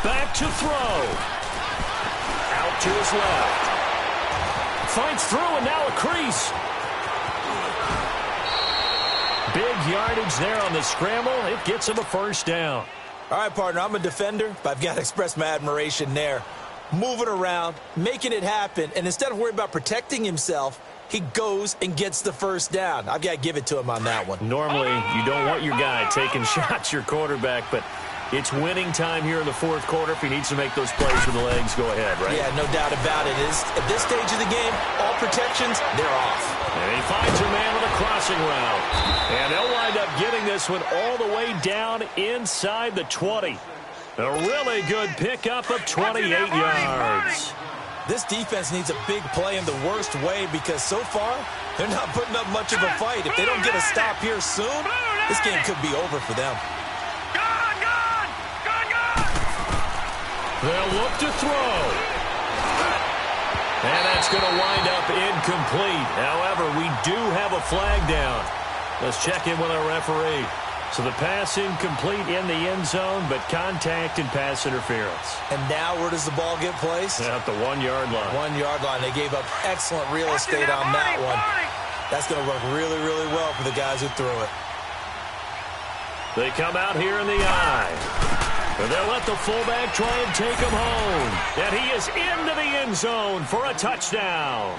Speaker 1: Back to throw. Out to his left. Finds through, and now a crease. Big yardage there on the scramble. It gets him a first down.
Speaker 2: All right, partner, I'm a defender, but I've got to express my admiration there. Moving around, making it happen, and instead of worrying about protecting himself, he goes and gets the first down. I've got to give it to him on that one.
Speaker 1: Normally, you don't want your guy taking shots, your quarterback, but it's winning time here in the 4th quarter. If he needs to make those plays with the legs, go ahead, right?
Speaker 2: Yeah, no doubt about it. At this stage of the game, all protections, they're off.
Speaker 1: And he finds a man with a crossing route. And they'll wind up getting this one all the way down inside the 20. A really good pickup of 28 yards.
Speaker 2: This defense needs a big play in the worst way because so far, they're not putting up much of a fight. If they don't get a stop here soon, this game could be over for them.
Speaker 1: They'll look to throw. And that's going to wind up incomplete. However, we do have a flag down. Let's check in with our referee. So the pass incomplete in the end zone, but contact and pass interference.
Speaker 2: And now where does the ball get placed?
Speaker 1: At the 1-yard line.
Speaker 2: 1-yard line. They gave up excellent real estate on that one. That's going to work really, really well for the guys who threw it.
Speaker 1: They come out here in the eye. And they'll let the fullback try and take him home. And he is into the end zone for a touchdown.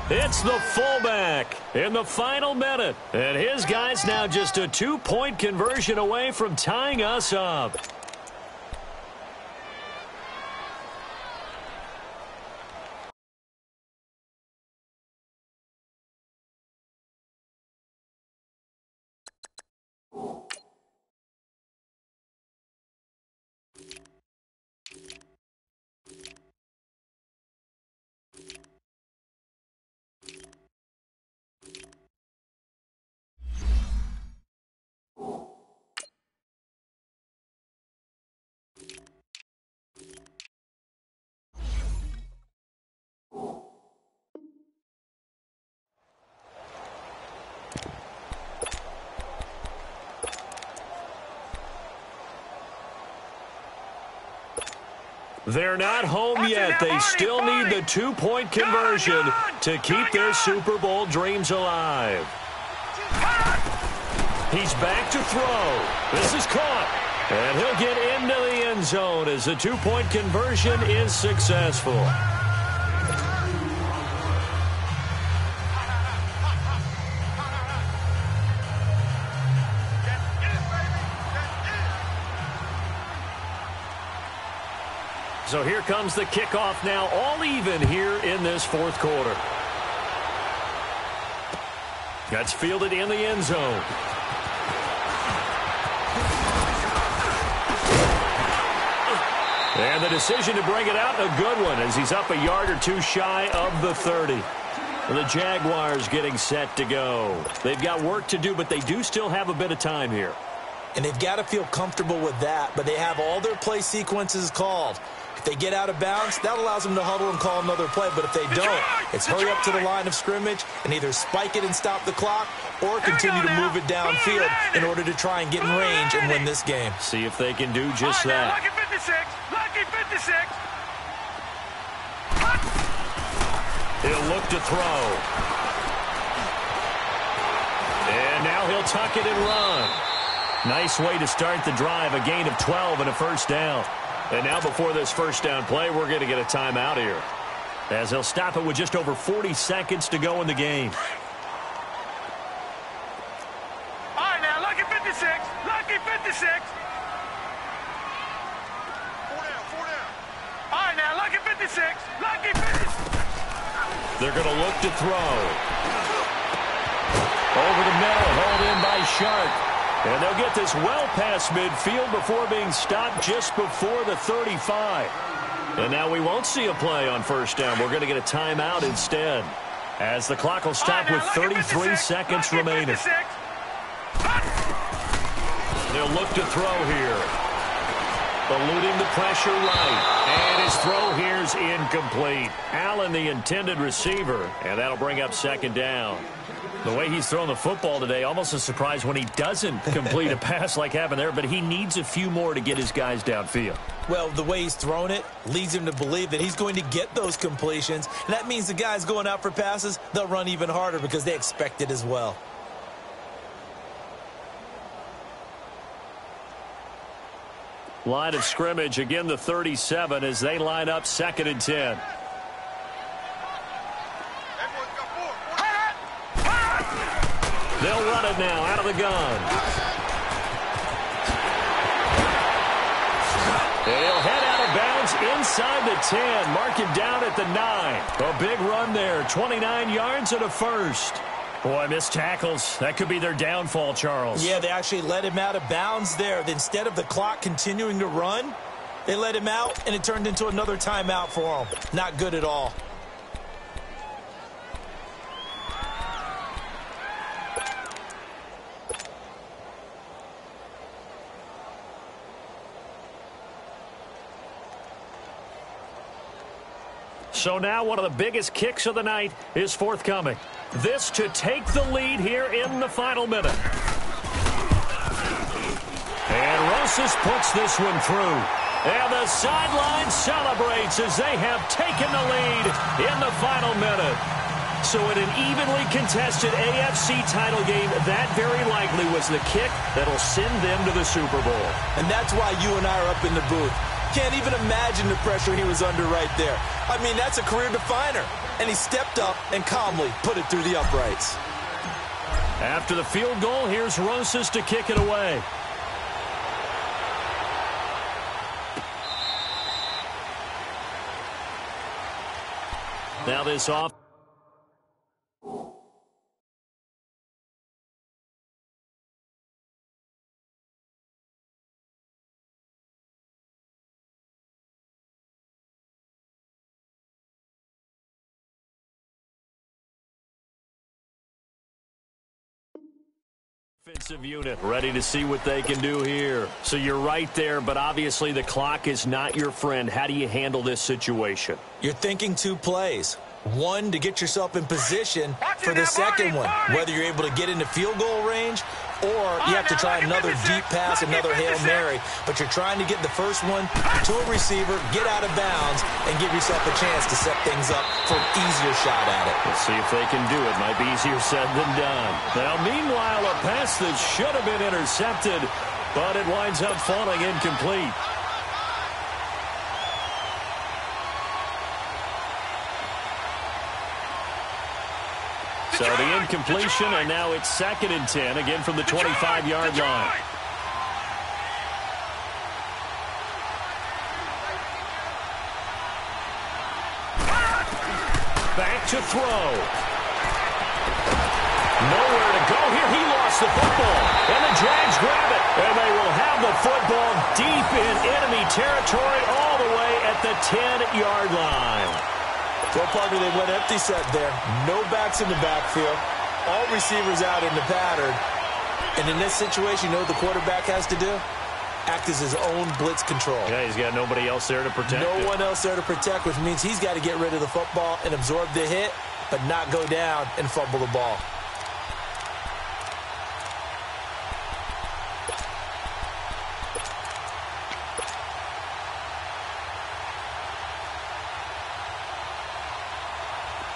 Speaker 1: It's the fullback in the final minute. And his guy's now just a 2-point conversion away from tying us up. They're not home yet. They still need the 2-point conversion to keep their Super Bowl dreams alive. He's back to throw. This is caught. And he'll get into the end zone as the 2-point conversion is successful. So here comes the kickoff now, all even here in this fourth quarter. That's fielded in the end zone. And the decision to bring it out, a good one, as he's up a yard or two shy of the 30. The Jaguars getting set to go. They've got work to do, but they do still have a bit of time here.
Speaker 2: And they've got to feel comfortable with that, but they have all their play sequences called. If they get out of bounds, that allows them to huddle and call another play. But if they don't, it's hurry up to the line of scrimmage and either spike it and stop the clock or continue to move it downfield in order to try and get in range and win this game.
Speaker 1: See if they can do just that.
Speaker 3: Lucky 56. Lucky 56.
Speaker 1: He'll look to throw. And now he'll tuck it and run. Nice way to start the drive. A gain of 12 and a first down. And now before this first down play, we're going to get a timeout here, as they'll stop it with just over 40 seconds to go in the game.
Speaker 3: All right, now, lucky 56. Lucky 56. 4 down. All right, now, lucky 56. Lucky 56.
Speaker 1: They're going to look to throw. Over the middle, hauled in by Shark. And they'll get this well past midfield before being stopped just before the 35. And now we won't see a play on first down. We're going to get a timeout instead, as the clock will stop with 33 seconds remaining. They'll look to throw here. Eluding the pressure right. And his throw here's incomplete. Allen, the intended receiver. And that'll bring up second down. The way he's thrown the football today, almost a surprise when he doesn't complete a pass like happened there, but he needs a few more to get his guys downfield.
Speaker 2: Well, the way he's thrown it leads him to believe that he's going to get those completions, and that means the guys going out for passes, they'll run even harder because they expect it as well.
Speaker 1: Line of scrimmage, again the 37 as they line up 2nd and 10. They'll run it now out of the gun. They'll head out of bounds inside the 10. Mark him down at the 9. A big run there. 29 yards and a first. Boy, missed tackles. That could be their downfall, Charles.
Speaker 2: Yeah, they actually let him out of bounds there. Instead of the clock continuing to run, they let him out, and it turned into another timeout for him. Not good at all.
Speaker 1: So now one of the biggest kicks of the night is forthcoming. This to take the lead here in the final minute. And Rosas puts this one through. And the sideline celebrates as they have taken the lead in the final minute. So in an evenly contested AFC title game, that very likely was the kick that'll send them to the Super Bowl.
Speaker 2: And that's why you and I are up in the booth. Can't even imagine the pressure he was under right there. I mean, that's a career definer. And he stepped up and calmly put it through the uprights.
Speaker 1: After the field goal, here's Rosas to kick it away. Now this off. Offensive unit ready to see what they can do here. So you're right there, but obviously the clock is not your friend. How do you handle this situation?
Speaker 2: You're thinking two plays. One, to get yourself in position for the second one, whether you're able to get into field goal range or you have to try another deep pass, another Hail Mary. But you're trying to get the first one to a receiver, get out of bounds, and give yourself a chance to set things up for an easier shot at it.
Speaker 1: Let's see if they can do it. Might be easier said than done. Now, meanwhile, a pass that should have been intercepted, but it winds up falling incomplete. So the incompletion, and now it's 2nd and 10, again from the 25-yard line. Back to throw. Nowhere to go here. He lost the football, and the Jags grab it. And they will have the football deep in enemy territory all the way at the 10-yard line.
Speaker 2: Well, partner, they went empty set there. No backs in the backfield. All receivers out in the pattern. And in this situation, you know what the quarterback has to do? Act as his own blitz control.
Speaker 1: Yeah, he's got nobody else there to protect
Speaker 2: No one else there to protect, which means he's got to get rid of the football and absorb the hit, but not go down and fumble the ball.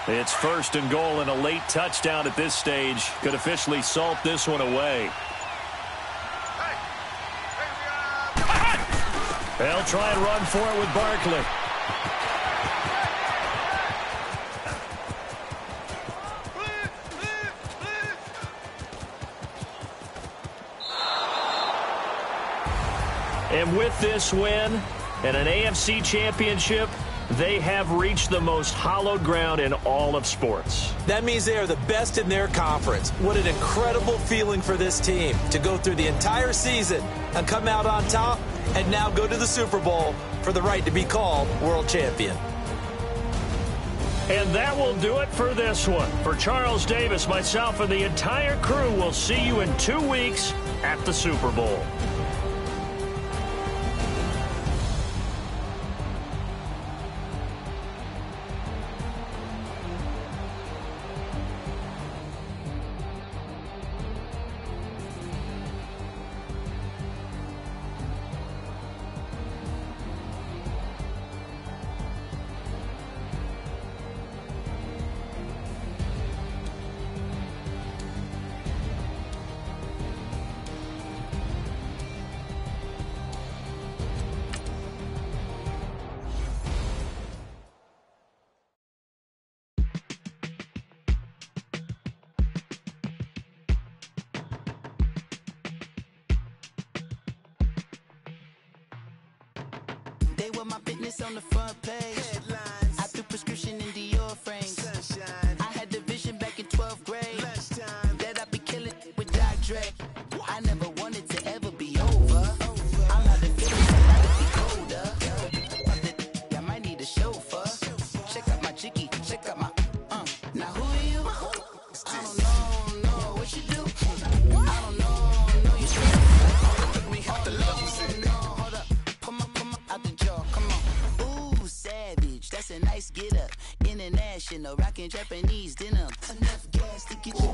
Speaker 1: It's 1st and goal, and a late touchdown at this stage could officially salt this one away. They'll try and run for it with Barkley. And with this win and an AFC championship, they have reached the most hallowed ground in all of sports.
Speaker 2: That means they are the best in their conference. What an incredible feeling for this team to go through the entire season and come out on top and now go to the Super Bowl for the right to be called world champion.
Speaker 1: And that will do it for this one. For Charles Davis, myself, and the entire crew, we'll see you in 2 weeks at the Super Bowl.
Speaker 4: They were my business on the front page. Headlines. I threw prescription in Dior frames. Sunshine. I had the vision back in 12th grade. No rockin' Japanese dinner. Enough gas to get you